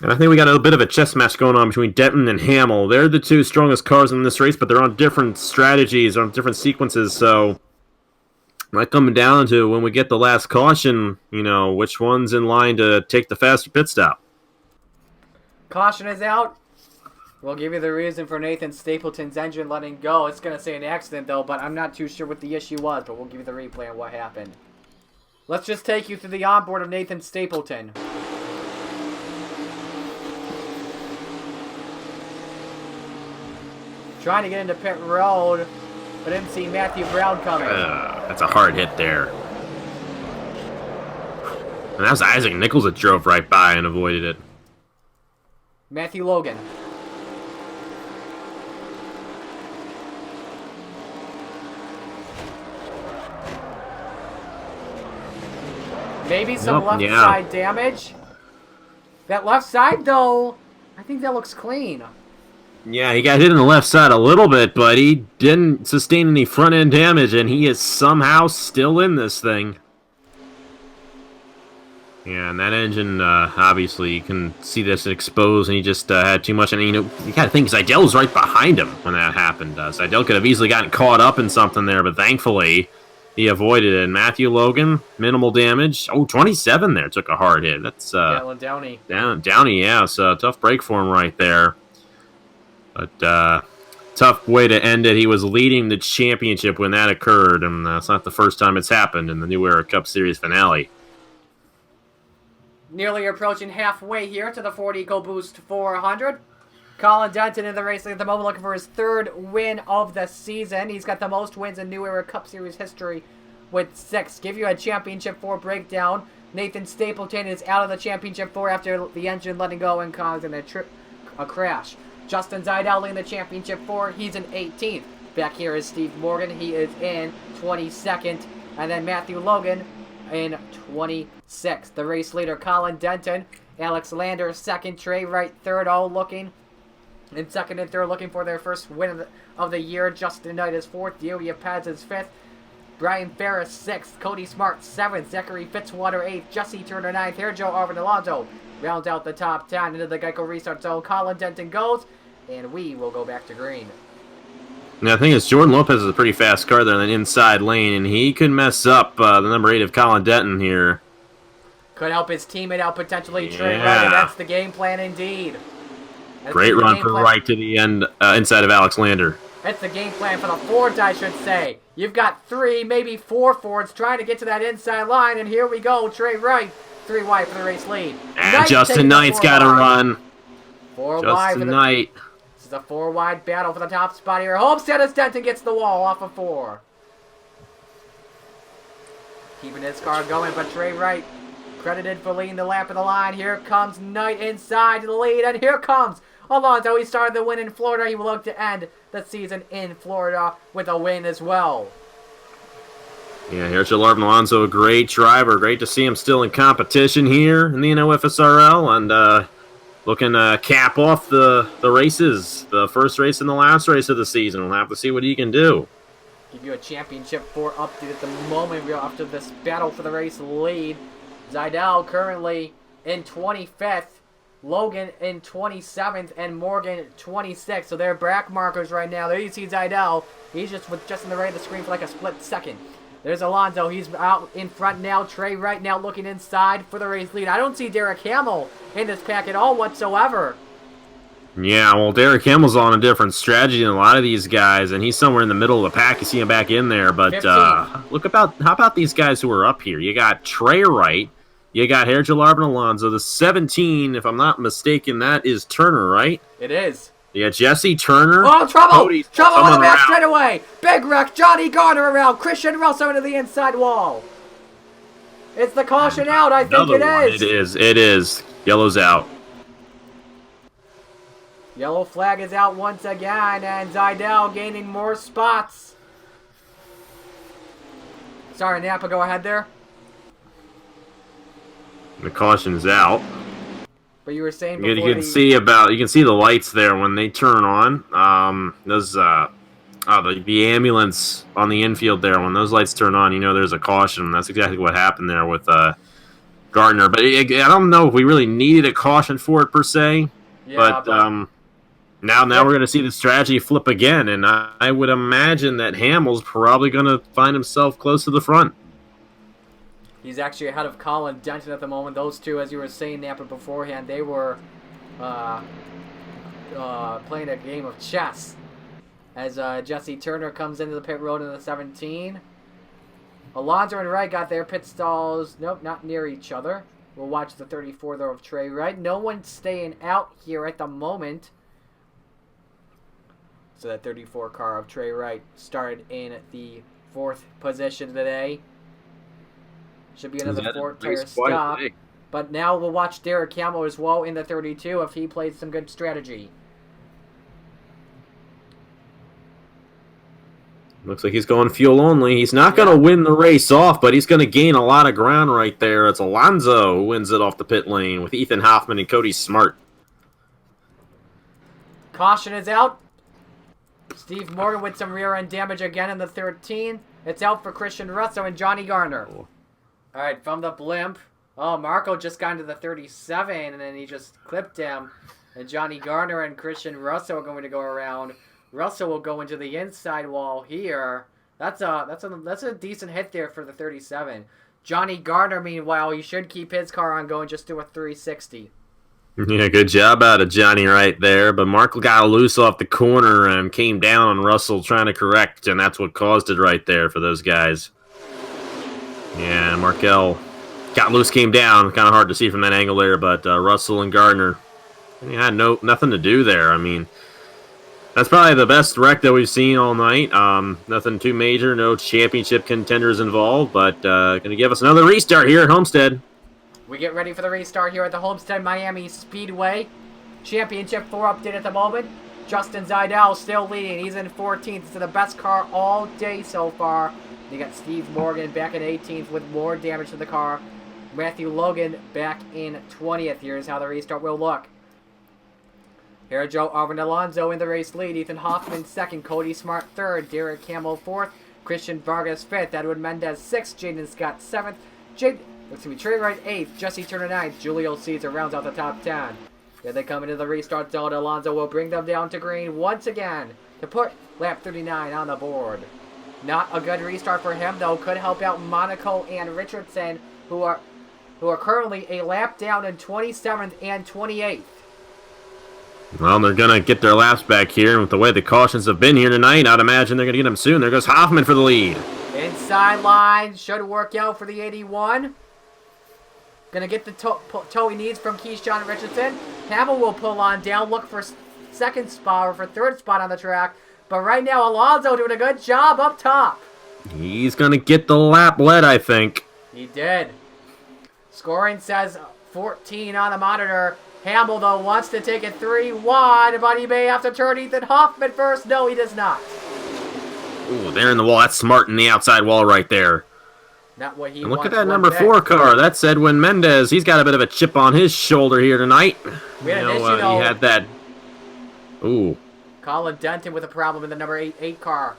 And I think we got a bit of a chess match going on between Denton and Hamill. They're the 2 strongest cars in this race, but they're on different strategies, on different sequences, so might come down to when we get the last caution, which one's in line to take the faster pit stop. Caution is out. We'll give you the reason for Nathan Stapleton's engine letting go. It's going to say an accident, though, but I'm not too sure what the issue was, but we'll give you the replay on what happened. Let's just take you through the onboard of Nathan Stapleton. Trying to get into pit road, but didn't see Matthew Brown coming. That's a hard hit there. And that was Isaac Nichols that drove right by and avoided it. Matthew Logan. Maybe some left side damage. That left side, though, I think that looks clean. Yeah, he got hit in the left side a little bit, but he didn't sustain any front-end damage, and he is somehow still in this thing. Yeah, and that engine, obviously, you can see this exposed, and he just had too much. And, you gotta think, Zajdel was right behind him when that happened. Zajdel could have easily gotten caught up in something there, but thankfully, he avoided it. And Matthew Logan, minimal damage. Oh, 27 there, took a hard hit. That's, Downey. Downey, yeah, so tough break for him right there. But, tough way to end it. He was leading the championship when that occurred, and it's not the first time it's happened in the New Era Cup Series finale. Nearly approaching halfway here to the Ford EcoBoost 400. Colin Denton in the race at the moment, looking for his 3rd win of the season. He's got the most wins in New Era Cup Series history with 6. Give you a Championship 4 breakdown. Nathan Stapleton is out of the championship 4 after the engine letting go and causing a crash. Justin Zajdel in the championship 4. He's in 18th. Back here is Steve Morgan. He is in 22nd. And then Matthew Logan in 26th. The race leader, Colin Denton. Alex Lander, second. Trey Wright, third. All looking in second and third, looking for their first win of the year. Justin Knight is fourth. Delia Paz is fifth. Brian Ferris, sixth. Cody Smart, seventh. Zachary Fitzwater, eighth. Jesse Turner, ninth. Here, Joe Arvin Alonso rounds out the top 10 into the Geico restart zone. Colin Denton goes, and we will go back to green. Now, the thing is, Jordan Lopez is a pretty fast car there in the inside lane, and he could mess up the number 8 of Colin Denton here. Could help his teammate out potentially. Yeah. Trey Wright, and that's the game plan indeed. Great run for Wright to the end, inside of Alex Lander. That's the game plan for the Fords, I should say. You've got 3, maybe 4 Fords trying to get to that inside line, and here we go. Trey Wright, 3 wide for the race lead. And Justin Knight's got to run. 4 wide. Justin Knight. This is a 4 wide battle for the top spot here. Homestead as Denton gets the wall off of 4. Keeping his car going, but Trey Wright credited for leading the lap of the line. Here comes Knight inside to the lead, and here comes Alonso. He started the win in Florida. He will look to end the season in Florida with a win as well. Yeah, here's Arvin Alonso, a great driver. Great to see him still in competition here in the NOFSRL, and looking to cap off the races, the first race and the last race of the season. We'll have to see what he can do. Give you a championship 4 update at the moment after this battle for the race lead. Zajdel currently in 25th. Logan in 27th and Morgan 26th. So they're back markers right now. There you see Zajdel. He's just in the right of the screen for like a split second. There's Alonso. He's out in front now. Trey right now looking inside for the race lead. I don't see Derek Hamill in this pack at all whatsoever. Yeah, well, Derek Hamill's on a different strategy than a lot of these guys, and he's somewhere in the middle of the pack. You see him back in there, but how about these guys who are up here? You got Trey Wright. You got Sergio Arvin Alonso. The 17, if I'm not mistaken, that is Turner, right? It is. You got Jesse Turner. Oh, trouble! Cody's Trouble on the back around. straightaway! Big wreck, Johnny Garner around, Christian Russo into the inside wall. It's the caution out, I think it is. It is. Yellow's out. Yellow flag is out once again, and Zajdel gaining more spots. Sorry, Napa, go ahead there. The caution's out. But you were saying You before can see the lights there when they turn on. The ambulance on the infield there, when those lights turn on, you know there's a caution. That's exactly what happened there with Gardner. But I don't know if we really needed a caution for it per se. Yeah, but now we're going to see the strategy flip again, and I would imagine that Hamill's probably going to find himself close to the front. he's actually ahead of Colin Denton at the moment. Those two, as you were saying, Napa, beforehand, they were playing a game of chess. As Jesse Turner comes into the pit road in the 17. Alonso and Wright got their pit stalls. Nope, not near each other. We'll watch the 34, though, of Trey Wright. No one's staying out here at the moment. So that 34 car of Trey Wright started in the 4th position today. Should be another 4-tire stop. But now we'll watch Derek Hamill as well in the 32 if he plays some good strategy. Looks like he's going fuel only. He's not going to win the race off, but he's going to gain a lot of ground right there. It's Alonso who wins it off the pit lane with Ethan Hoffman and Cody Smart. Caution is out. Steve Morgan with some rear end damage again in the 13. It's out for Christian Russo and Johnny Garner. All right, from the blimp. Oh, Marco just got into the 37, and then he just clipped him. And Johnny Garner and Christian Russo are going to go around. Russell will go into the inside wall here. That's a decent hit there for the 37. Johnny Garner, meanwhile, he should keep his car on going, just do a 360. Yeah, good job out of Johnny right there. But Mark got loose off the corner and came down on Russell trying to correct, and that's what caused it right there for those guys. Yeah, Markel got loose, came down. Kind of hard to see from that angle there, but Russell and Gardner had nothing to do there. I mean, that's probably the best wreck that we've seen all night. Nothing too major, no championship contenders involved, but going to give us another restart here at Homestead. We get ready for the restart here at the Homestead Miami Speedway. Championship 4 update at the moment. Justin Zajdel still leading. He's in 14th. It's the best car all day so far. You got Steve Morgan back in 18th with more damage to the car. Matthew Logan back in 20th. Here's how the restart will look. Here Joe Arvin Alonso in the race lead. Ethan Hoffman 2nd. Cody Smart 3rd. Derek Campbell 4th. Christian Vargas 5th. Edwin Mendez 6th. Jaden Scott 7th. Trey Wright 8th. Jesse Turner 9th. Julio Caesar rounds out the top 10. Here they come into the restart zone. Alonso will bring them down to green once again to put lap 39 on the board. Not a good restart for him, though. Could help out Monaco and Richardson, who are currently a lap down in 27th and 28th. Well, they're going to get their laps back here, and with the way the cautions have been here tonight, I'd imagine they're going to get them soon. There goes Hoffman for the lead. Inside line should work out for the 81. Gonna get the toe he needs from Keyshawn Richardson. Hamill will pull on down, look for second spot or for third spot on the track. But right now, Alonso doing a good job up top. He's going to get the lap led, I think. He did. Scoring says 14 on the monitor. Hamill, though, wants to take it 3 wide, but he may have to turn Ethan Hoffman first. No, he does not. Ooh, there in the wall. That's smart in the outside wall right there. Not what he and look wants. at that number 4 car. That's Edwin Mendez. He's got a bit of a chip on his shoulder here tonight. We had an issue, though. He had that. Ooh. Colin Denton with a problem in the number 8 car.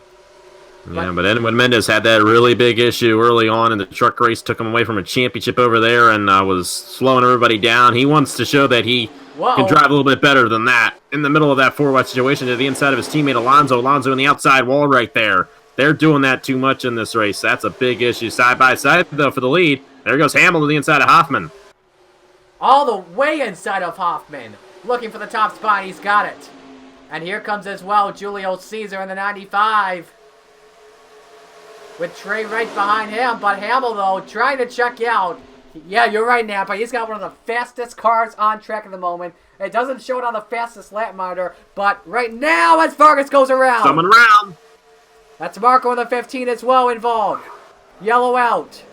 Yeah, but Edwin Mendez had that really big issue early on in the truck race. Took him away from a championship over there and was slowing everybody down. He wants to show that he can drive a little bit better than that. In the middle of that 4-wide situation to the inside of his teammate Alonso. Alonso in the outside wall right there. They're doing that too much in this race. That's a big issue. Side by side, though, for the lead. There goes Hamill to the inside of Hoffman. All the way inside of Hoffman. Looking for the top spot. He's got it. And here comes as well Julio Caesar in the 95. With Trey right behind him. But Hamill, though, trying to check out. Yeah, you're right, Napa. He's got one of the fastest cars on track at the moment. It doesn't show it on the fastest lap monitor. But right now, as Vargas goes around. Coming around. That's Marco in the 15 as well involved. Yellow out.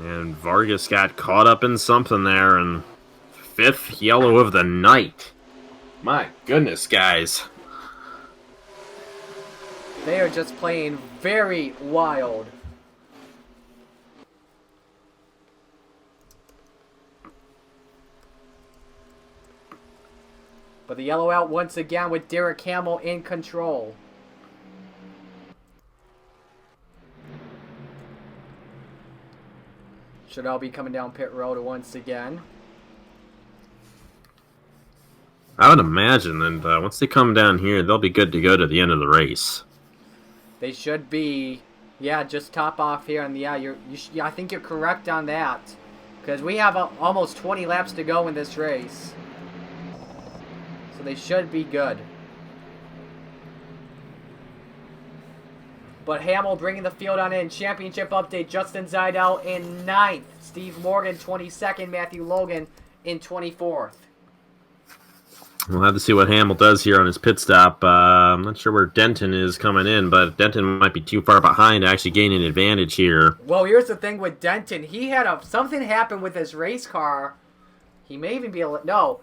And Vargas got caught up in something there. And 5th yellow of the night. My goodness, guys. They are just playing very wild. But the yellow out once again with Derek Hamill in control. Should all be coming down pit road once again. I would imagine that once they come down here, they'll be good to go to the end of the race. They should be, yeah, just top off here. And yeah, I think you're correct on that. Because we have almost 20 laps to go in this race. So they should be good. But Hamill bringing the field on in. Championship update. Justin Zajdel in 9th. Steve Morgan 22nd. Matthew Logan in 24th. We'll have to see what Hamill does here on his pit stop. I'm not sure where Denton is coming in, but Denton might be too far behind to actually gain an advantage here. Well, here's the thing with Denton. He had something happen with his race car. He may even be able to... No.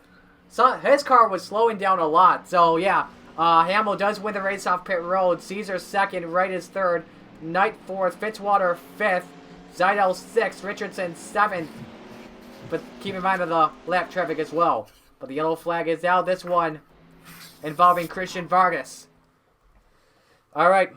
His car was slowing down a lot. So, yeah. Hamill does win the race off pit road. Caesar 2nd. Wright is 3rd. Knight 4th. Fitzwater 5th. Zajdel 6th. Richardson 7th. But keep in mind of the lap traffic as well. But the yellow flag is out. This one involving Christian Vargas. Alright.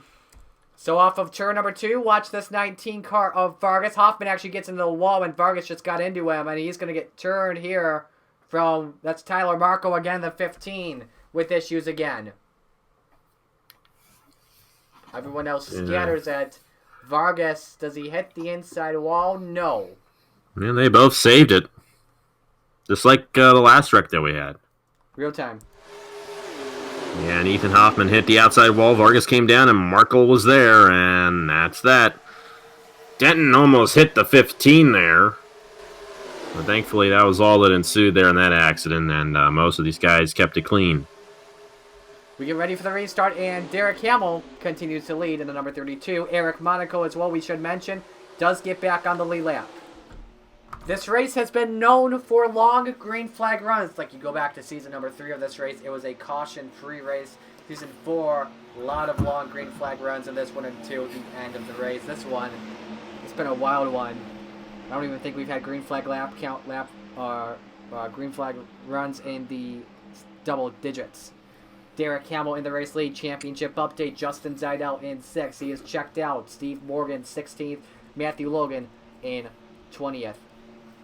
So off of turn number 2, watch this 19 car of Vargas. Hoffman actually gets into the wall when Vargas just got into him. And he's going to get turned here from, that's Tyler Marco again, the 15, with issues again. Everyone else scatters at Vargas. Does he hit the inside wall? No. Man, they both saved it. Just like the last wreck that we had. Real time. Yeah, and Ethan Hoffman hit the outside wall. Vargas came down, and Markle was there, and that's that. Denton almost hit the 15 there. But thankfully, that was all that ensued there in that accident, and most of these guys kept it clean. We get ready for the restart, and Derek Hamill continues to lead in the number 32. Eric Monaco as well, we should mention, does get back on the lead lap. This race has been known for long green flag runs. Like, you go back to season number 3 of this race, it was a caution-free race. Season 4, a lot of long green flag runs, and this one until the end of the race. This one, it's been a wild one. I don't even think we've had green flag green flag runs in the double digits. Derek Hamill in the race lead. Championship update. Justin Zajdel in 6th. He is checked out. Steve Morgan 16th. Matthew Logan in 20th.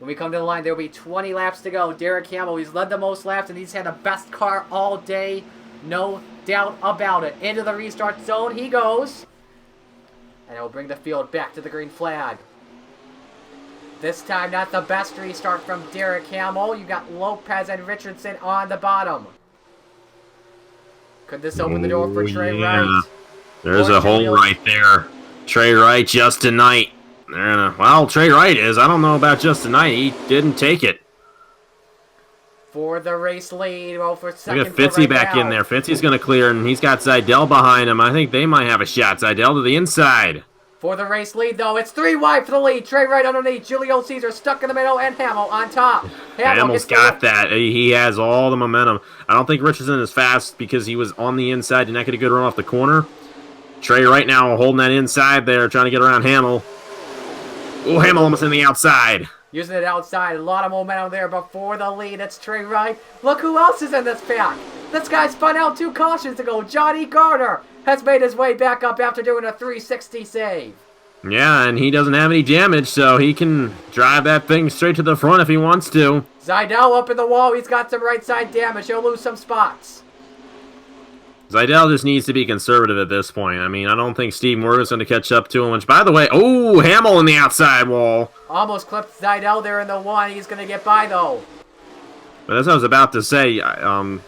When we come to the line, there will be 20 laps to go. Derek Hamill, he's led the most laps, and he's had the best car all day. No doubt about it. Into the restart zone he goes. And it'll bring the field back to the green flag. This time, not the best restart from Derek Hamill. You got Lopez and Richardson on the bottom. Could this open the door for Trey Wright? There's a hole right there. Trey Wright, Justin Knight. Well, Trey Wright is. I don't know about Justin Knight. He didn't take it. For the race lead. Well, for second. Look at Fitzy back in there. Fitzy's going to clear, and he's got Zajdel behind him. I think they might have a shot. Zajdel to the inside. For the race lead, though, it's 3 wide for the lead. Trey Wright underneath. Julio Caesar stuck in the middle, and Hamill on top. Hamill's got that. He has all the momentum. I don't think Richardson is fast because he was on the inside and not get a good run off the corner. Trey right now holding that inside there, trying to get around Hamill. Oh, Hamill almost in the outside. Using it outside. A lot of momentum there, but for the lead, it's Trey Wright. Look who else is in this pack. This guy spun out 2 cautions ago. Johnny Garner has made his way back up after doing a 360 save. Yeah, and he doesn't have any damage, so he can drive that thing straight to the front if he wants to. Zajdel up in the wall. He's got some right side damage. He'll lose some spots. Zajdel just needs to be conservative at this point. I mean, I don't think Steve Morgan's going to catch up to him, which, by the way, oh, Hamill in the outside wall. Almost clipped Zajdel there in the 1. He's going to get by, though. But as I was about to say, I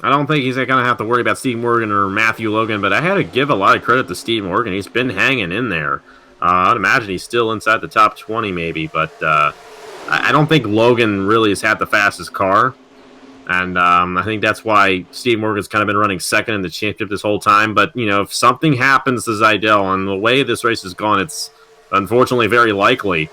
don't think he's going to have to worry about Steve Morgan or Matthew Logan, but I had to give a lot of credit to Steve Morgan. He's been hanging in there. I'd imagine he's still inside the top 20 maybe, but I don't think Logan really has had the fastest car. And I think that's why Steve Morgan's kind of been running second in the championship this whole time. But, you know, if something happens to Zajdel, and the way this race has gone, it's unfortunately very likely.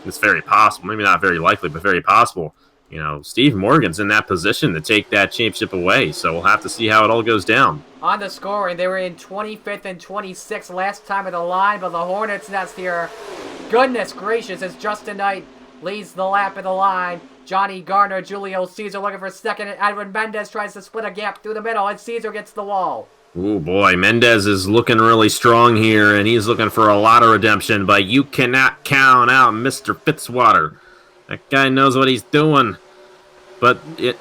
It's very possible. Maybe not very likely, but very possible. You know, Steve Morgan's in that position to take that championship away. So we'll have to see how it all goes down. On the scoring, they were in 25th and 26th last time at the line, but the Hornets' nest here, goodness gracious, as Justin Knight leads the lap at the line. Johnny Garner, Julio Caesar looking for second, and Edwin Mendez tries to split a gap through the middle, and Caesar gets the wall. Oh boy, Mendez is looking really strong here, and he's looking for a lot of redemption, but you cannot count out Mr. Fitzwater. That guy knows what he's doing. But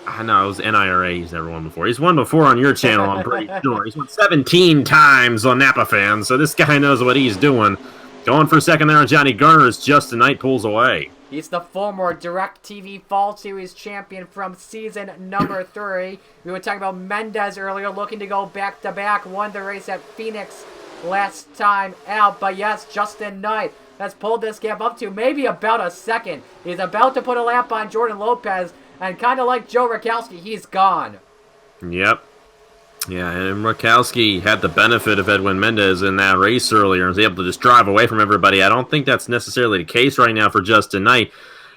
I know it was NIRA. He's never won before. He's won before on your channel, I'm pretty sure. He's won 17 times on Napa Fans, so this guy knows what he's doing. Going for second there on Johnny Garner as Justin Knight pulls away. He's the former DirecTV Fall Series champion from season number 3. We were talking about Mendez earlier, looking to go back-to-back. Won the race at Phoenix last time out. But yes, Justin Knight has pulled this gap up to maybe about a second. He's about to put a lap on Jordan Lopez. And kind of like Joe Rakowski, he's gone. Yep. Yeah, and Rakowski had the benefit of Edwin Mendez in that race earlier and was able to just drive away from everybody. I don't think that's necessarily the case right now for Justin Knight.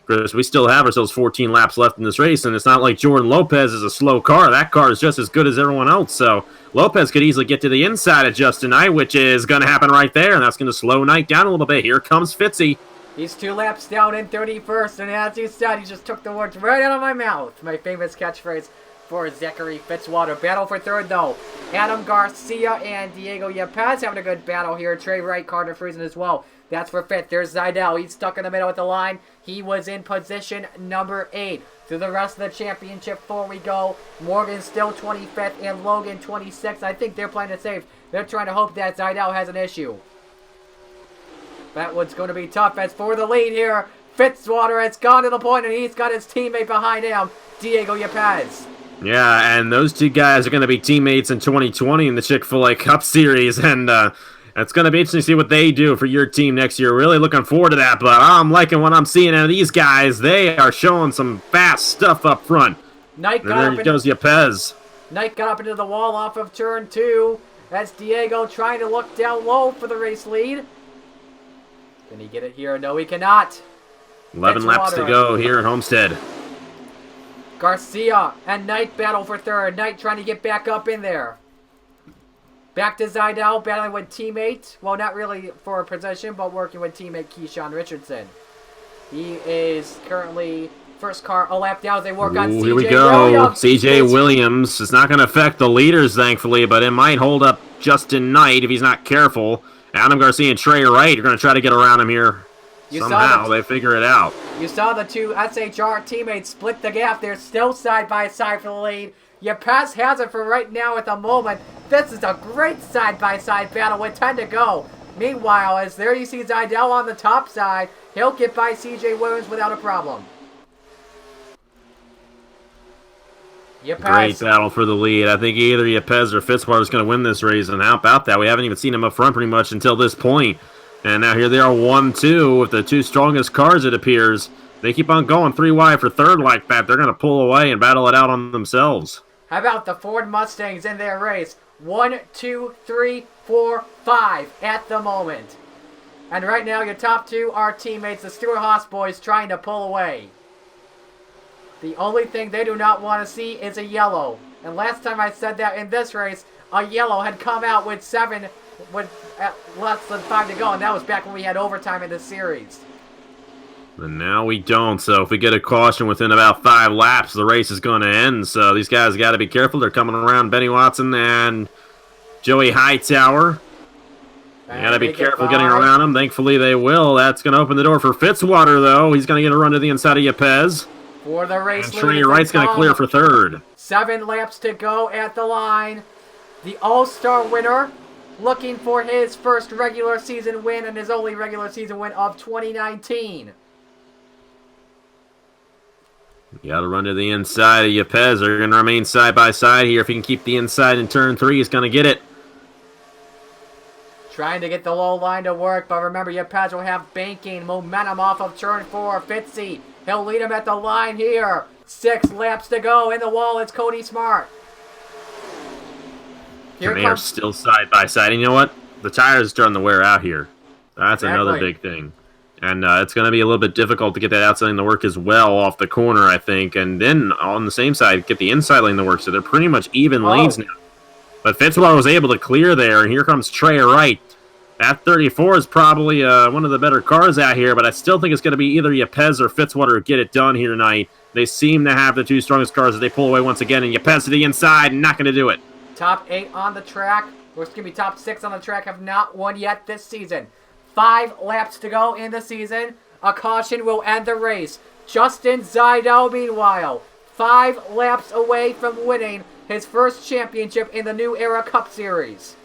Chris, we still have ourselves 14 laps left in this race, and it's not like Jordan Lopez is a slow car. That car is just as good as everyone else, so Lopez could easily get to the inside of Justin Knight, which is going to happen right there, and that's going to slow Knight down a little bit. Here comes Fitzy. He's 2 laps down in 31st, and as you said, he just took the words right out of my mouth. My famous catchphrase for Zachary Fitzwater. Battle for third, though. Adam Garcia and Diego Yepez having a good battle here. Trey Wright, Carter Friesen as well. That's for fifth. There's Zajdel. He's stuck in the middle at the line. He was in position number 8. Through the rest of the championship 4 we go. Morgan still 25th and Logan 26th. I think they're playing it safe. They're trying to hope that Zajdel has an issue. That one's going to be tough. As for the lead here, Fitzwater has gone to the point, and he's got his teammate behind him, Diego Yepez. Yeah, and those two guys are going to be teammates in 2020 in the Chick-fil-A Cup Series, and it's going to be interesting to see what they do for your team next year. Really looking forward to that, but I'm liking what I'm seeing out of these guys. They are showing some fast stuff up front. Knight and there goes Yepez. Knight got up into the wall off of turn 2. That's Diego trying to look down low for the race lead. Can he get it here? No, he cannot. 11 laps to go here at Homestead. Garcia and Knight battle for third. Knight trying to get back up in there. Back to Zajdel, battling with teammate. Well, not really for a position, but working with teammate Keyshawn Richardson. He is currently first car a lap down as they work on CJ Here we go. Williams. CJ Williams. It's not going to affect the leaders, thankfully, but it might hold up Justin Knight if he's not careful. Adam Garcia and Trey Wright are going to try to get around him here. Somehow they figure it out. You saw the two SHR teammates split the gap. They're still side by side for the lead. Yepes has it for right now at the moment. This is a great side-by-side battle with 10 to go. Meanwhile, as there you see Zajdel on the top side, he'll get by CJ Williams without a problem. Yepes. Great battle for the lead. I think either Yepes or Fitzwater is going to win this race, and how about that? We haven't even seen him up front pretty much until this point. And now here they are 1-2 with the two strongest cars, it appears. They keep on going 3 wide for third like that. They're going to pull away and battle it out on themselves. How about the Ford Mustangs in their race? 1, 2, 3, 4, 5 at the moment. And right now your top two are teammates, the Stewart Haas boys, trying to pull away. The only thing they do not want to see is a yellow. And last time I said that in this race, a yellow had come out with less than 5 to go. And that was back when we had overtime in this series. And now we don't, so if we get a caution within about 5 laps, the race is going to end. So these guys got to be careful. They're coming around Benny Watson and Joey Hightower. They got to be careful getting around them. Thankfully, they will. That's going to open the door for Fitzwater, though. He's going to get a run to the inside of Yepes. For the race, and Trey Wright's going to clear for third. 7 laps to go at the line. The All-Star winner looking for his first regular season win and his only regular season win of 2019. You got to run to the inside of Yepes. They're going to remain side by side here. If he can keep the inside in turn 3, he's going to get it. Trying to get the low line to work, but remember, Yepes will have banking momentum off of turn 4. Fitzy, he'll lead him at the line here. 6 laps to go. In the wall, it's Cody Smart. Here they are still side by side. And you know what? The tires are starting to wear out here. That's another big thing. And it's going to be a little bit difficult to get that outside lane to work as well off the corner, I think. And then on the same side, get the inside lane to work. So they're pretty much even lanes now. But Fitzwater was able to clear there. And here comes Trey Wright. That 34 is probably one of the better cars out here. But I still think it's going to be either Yepes or Fitzwater who get it done here tonight. They seem to have the two strongest cars as they pull away once again. And Yepes to the inside, not going to do it. Top 8 on the track. Or excuse me, top 6 on the track have not won yet this season. 5 laps to go in the season. A caution will end the race. Justin Zajdel, meanwhile, 5 laps away from winning his first championship in the New Era Cup Series.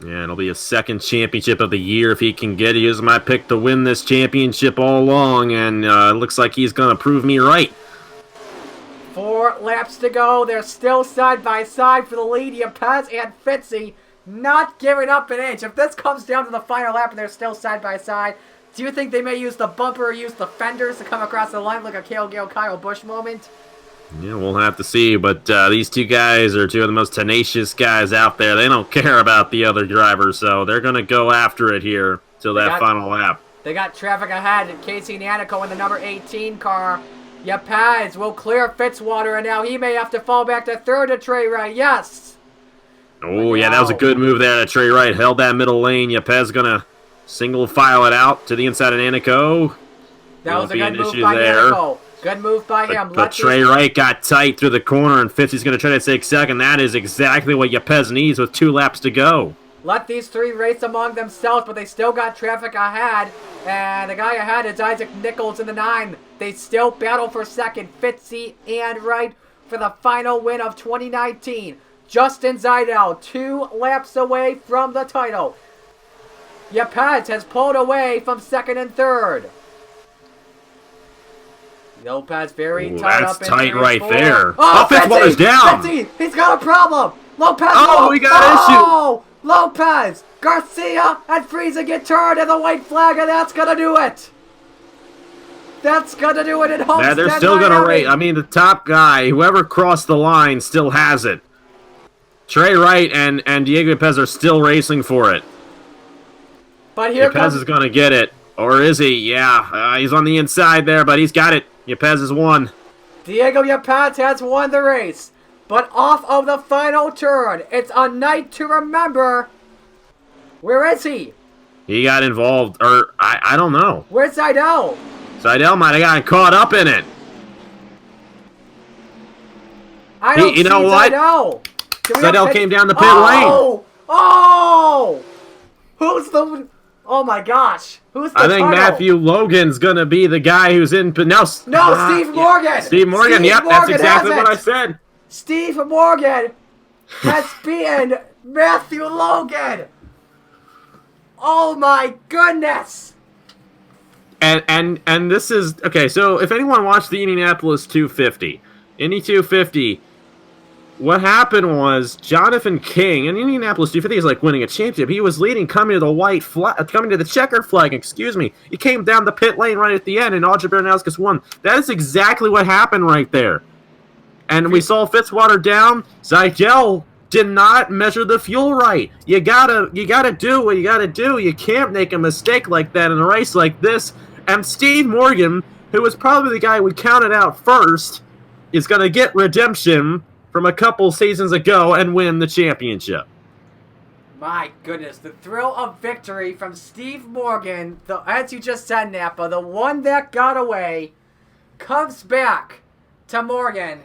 Yeah, it'll be his second championship of the year if he can get it. He was my pick to win this championship all along, and it looks like he's going to prove me right. 4 laps to go. They're still side by side for the lead. Yepes and Fitzy not giving up an inch. If this comes down to the final lap and they're still side by side, do you think they may use the bumper or use the fenders to come across the line like a Kyle Busch moment? Yeah, we'll have to see, but these two guys are two of the most tenacious guys out there. They don't care about the other drivers, so they're going to go after it here till that final lap. They got traffic ahead. Casey Nanico in the number 18 car. Yepes will clear Fitzwater, and now he may have to fall back to third to Trey Wright. Yes! Oh, yeah, that was a good move there that Trey Wright held that middle lane. Yepes going to single file it out to the inside of Nanico. That was a good move by Nanico. Good move by him. But Trey Wright got tight through the corner, and Fitzy's going to try to take second. That is exactly what Yepes needs with 2 laps to go. Let these 3 race among themselves, but they still got traffic ahead. And the guy ahead is Isaac Nichols in the 9. They still battle for second. Fitzy and Wright for the final win of 2019. Justin Zajdel, 2 laps away from the title. Yepes has pulled away from second and third. Lopez very tight up in That's tight right 4. there. Oh, Fitzwater's down. Fitzy, he's got a problem. Lopez. Oh, we got an issue. Oh, Lopez, Garcia, and Frieza get turned, and the white flag, and that's gonna do it. That's gonna do it at home. Yeah, they're still gonna race. I mean, the top guy, whoever crossed the line, still has it. Trey Wright and Diego Yepes are still racing for it. But here Yepes is gonna get it. Or is he? Yeah, he's on the inside there, but he's got it. Yepes has won. Diego Yepes has won the race. But off of the final turn, it's a night to remember. Where is he? He got involved, or I don't know. Where's Zajdel? Zajdel might have gotten caught up in it. I don't you know see what? Zajdel. Zajdel came down the pit lane. Oh! Who's the... Oh my gosh. Who's the I think tunnel? Matthew Logan's going to be the guy who's in... No, Steve Morgan. Steve Morgan, Steve yep, Morgan that's exactly has what I it. said. Steve Morgan has beaten Matthew Logan. Oh my goodness. And this is... Okay, so if anyone watched the Indianapolis 250, Indy 250... What happened was Jonathan King in Indianapolis 250 is like winning a championship. He was leading, coming to the white flag, coming to the checkered flag. Excuse me. He came down the pit lane right at the end, and Audrey Bernalskis won. That is exactly what happened right there. And we saw Fitzwater down. Zajdel did not measure the fuel right. You gotta do what you gotta do. You can't make a mistake like that in a race like this. And Steve Morgan, who was probably the guy we counted out first, is gonna get redemption from a couple seasons ago and win the championship. My goodness, the thrill of victory from Steve Morgan, as you just said, Napa, the one that got away, comes back to Morgan,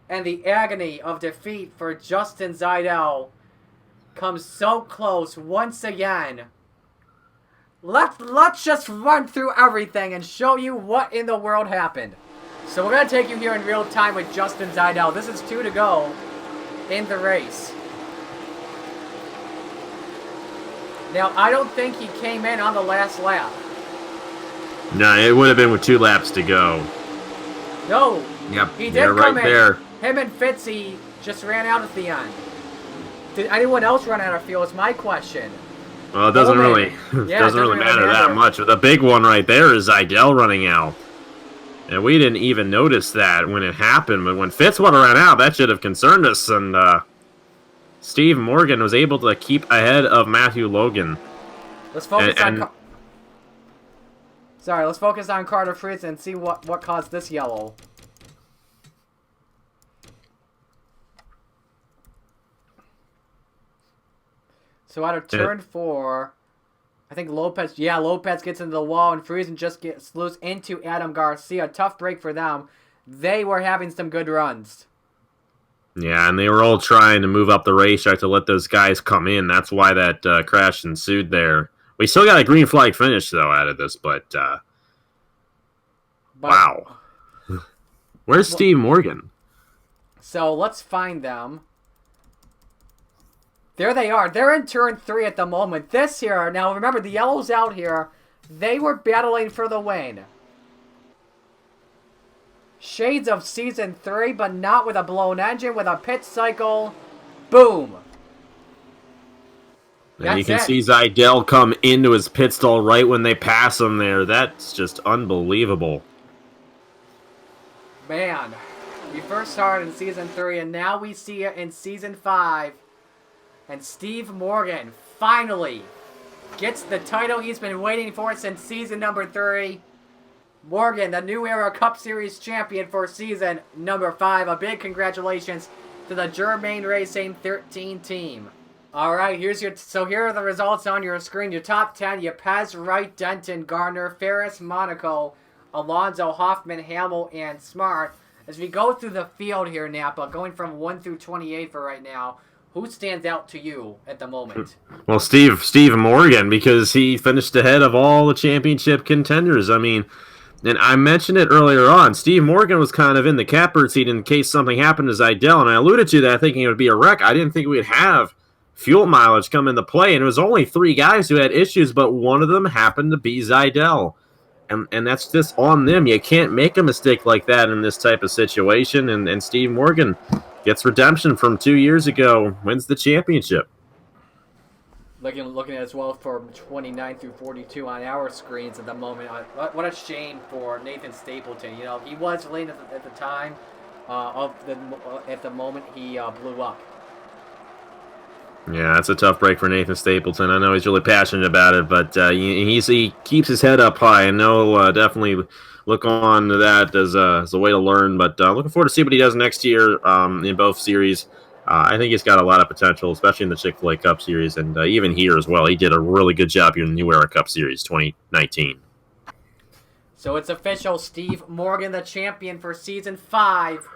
and the agony of defeat for Justin Zajdel comes so close once again. Let's just run through everything and show you what in the world happened. So we're going to take you here in real time with Justin Zajdel. This is 2 to go in the race. Now, I don't think he came in on the last lap. No, it would have been with 2 laps to go. No. Yep, He did they're come right in. there. Him and Fitzy just ran out at the end. Did anyone else run out of fuel is my question. Well, it doesn't Logan. really, Yeah, doesn't really matter that much. The big one right there is Zajdel running out. And we didn't even notice that when it happened, but when Fitzwater ran out, that should have concerned us, and Steve Morgan was able to keep ahead of Matthew Logan. Let's focus let's focus on Carter Fritz and see what caused this yellow. So out of turn 4, I think Lopez gets into the wall, and Friesen just gets loose into Adam Garcia. Tough break for them. They were having some good runs. Yeah, and they were all trying to move up the racetrack to let those guys come in. That's why that crash ensued there. We still got a green flag finish, though, out of this, but wow. Where's Steve Morgan? So let's find them. There they are. They're in turn 3 at the moment. This here, now remember the yellows out here, they were battling for the win. Shades of season 3, but not with a blown engine, with a pit cycle. Boom. And you can see Zajdel come into his pit stall right when they pass him there. That's just unbelievable. Man, we first saw it in season 3, and now we see it in season 5. And Steve Morgan finally gets the title he's been waiting for since season number 3. Morgan, the New Era Cup Series champion for season number 5. A big congratulations to the Germain Racing 13 team. All right, here are the results on your screen. Your top 10: Yepes, Wright, Denton, Gardner, Ferris, Monaco, Alonso, Hoffman, Hamill, and Smart. As we go through the field here, Napa, going from 1 through 28 for right now, who stands out to you at the moment? Well, Steve Morgan, because he finished ahead of all the championship contenders. I mean, and I mentioned it earlier on, Steve Morgan was kind of in the catbird seat in case something happened to Zajdel, and I alluded to that thinking it would be a wreck. I didn't think we'd have fuel mileage come into play, and it was only 3 guys who had issues, but one of them happened to be Zajdel. And that's just on them. You can't make a mistake like that in this type of situation, and Steve Morgan gets redemption from 2 years ago, wins the championship. Looking as well for 29 through 42 on our screens at the moment. What a shame for Nathan Stapleton. You know, he was late at the time at the moment he blew up. Yeah, that's a tough break for Nathan Stapleton. I know he's really passionate about it, but he keeps his head up high. I know definitely look on to that as a way to learn. But looking forward to see what he does next year in both series. I think he's got a lot of potential, especially in the Chick-fil-A Cup Series, and even here as well. He did a really good job here in the New Era Cup Series 2019. So it's official. Steve Morgan, the champion for Season 5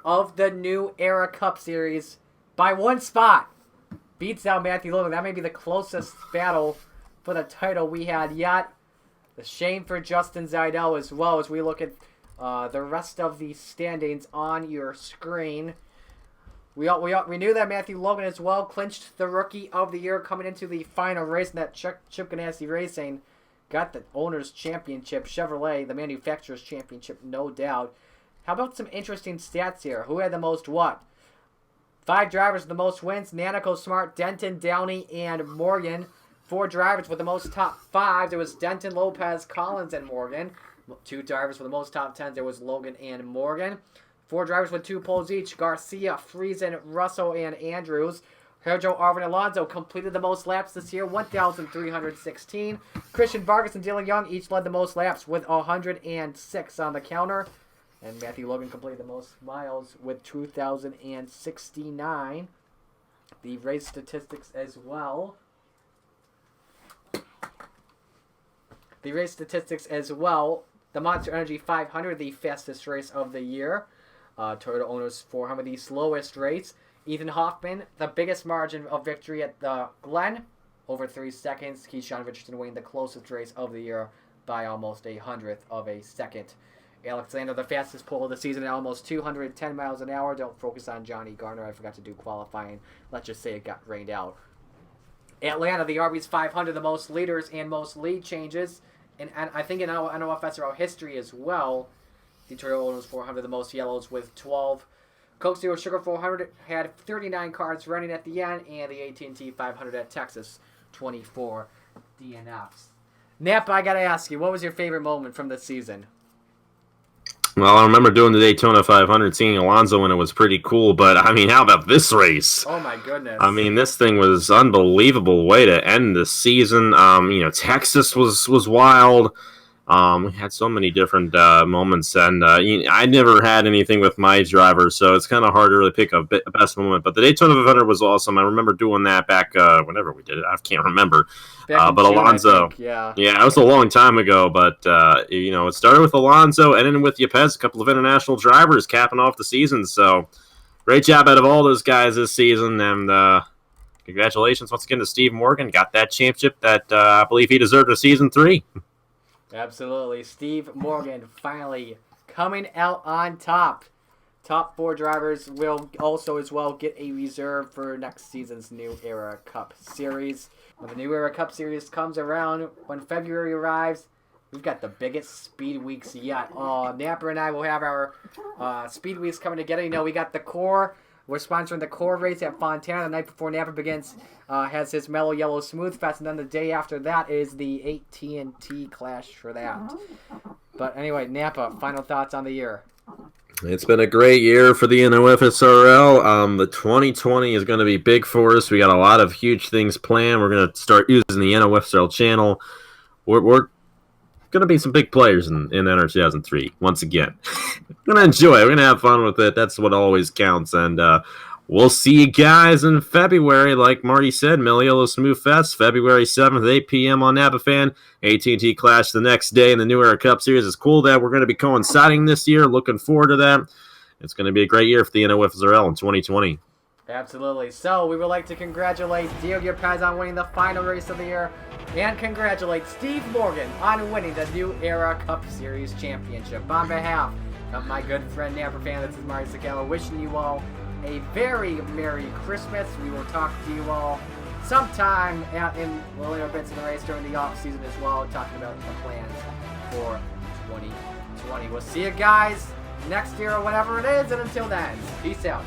of the New Era Cup Series by 1 spot. Beats out Matthew Logan. That may be the closest battle for the title we had yet. The shame for Justin Zajdel as well as we look at the rest of the standings on your screen. We knew that Matthew Logan as well clinched the Rookie of the Year coming into the final race in that Chip Ganassi Racing. Got the Owner's Championship, Chevrolet, the Manufacturer's Championship, no doubt. How about some interesting stats here? Who had the most what? 5 drivers with the most wins, Nanico, Smart, Denton, Downey, and Morgan. 4 drivers with the most top 5. There was Denton, Lopez, Collins, and Morgan. 2 drivers with the most top 10s. There was Logan and Morgan. 4 drivers with 2 poles each. Garcia, Friesen, Russell, and Andrews. Sergio Arvin Alonso completed the most laps this year, 1,316. Christian Vargas and Dylan Young each led the most laps with 106 on the counter. And Matthew Logan completed the most miles with 2,069. The race statistics as well. The Monster Energy 500, the fastest race of the year. Toyota Owners 400, the slowest race. Ethan Hoffman, the biggest margin of victory at the Glen, over 3 seconds. Keyshawn Richardson winning the closest race of the year by almost 1/100th of a second. Alexander, the fastest pole of the season at almost 210 miles an hour. Don't focus on Johnny Garner. I forgot to do qualifying. Let's just say it got rained out. Atlanta, the Arby's 500, the most leaders and most lead changes. And I think in NOFSRL history as well. The Toyota Owners 400, the most yellows with 12. Coke Zero Sugar 400 had 39 cars running at the end, and the AT&T 500 at Texas, 24 DNFs. Napa, I gotta ask you, what was your favorite moment from this season? Well, I remember doing the Daytona 500, seeing Alonso, and it was pretty cool. But, I mean, how about this race? Oh, my goodness. I mean, this thing was unbelievable way to end the season. Texas was wild. We had so many different moments, and I never had anything with my driver, so it's kind of hard to really pick a best moment. But the Daytona 500 was awesome. I remember doing that back whenever we did it. I can't remember. But June, Alonso, yeah, it was a long time ago. But it started with Alonso, and then with Yepes, a couple of international drivers capping off the season. So great job out of all those guys this season, and congratulations once again to Steve Morgan. Got that championship that I believe he deserved in Season 3. Absolutely. Steve Morgan finally coming out on top. Top 4 drivers will also as well get a reserve for next season's New Era Cup Series. When the New Era Cup Series comes around, when February arrives, we've got the biggest speed weeks yet. Napper and I will have our speed weeks coming together. We got the Core. We're sponsoring the Core race at Fontana the night before Napa begins. Has his Mellow Yellow Smooth Fest, and then the day after that is the AT&T Clash for that. But anyway, Napa, final thoughts on the year. It's been a great year for the NOFSRL. The 2020 is going to be big for us. We got a lot of huge things planned. We're going to start using the NOFSRL channel. We're going to be some big players in NR 2003 once again. We're going to enjoy it. We're going to have fun with it. That's what always counts. And we'll see you guys in February. Like Marty said, Mellow Yellow Smooth Fest, February 7th at 8 p.m. on Napa Fan. AT&T Clash the next day in the New Era Cup Series. It's cool that we're going to be coinciding this year. Looking forward to that. It's going to be a great year for the NOFSRL in 2020. Absolutely. So we would like to congratulate Diego Paz on winning the final race of the year, and congratulate Steve Morgan on winning the New Era Cup Series Championship. On behalf of my good friend Napa Fan, this is Marty Sakala, wishing you all a very Merry Christmas. We will talk to you all sometime in later bits of the race during the off season as well, talking about the plans for 2020. We'll see you guys next year or whatever it is, and until then, peace out.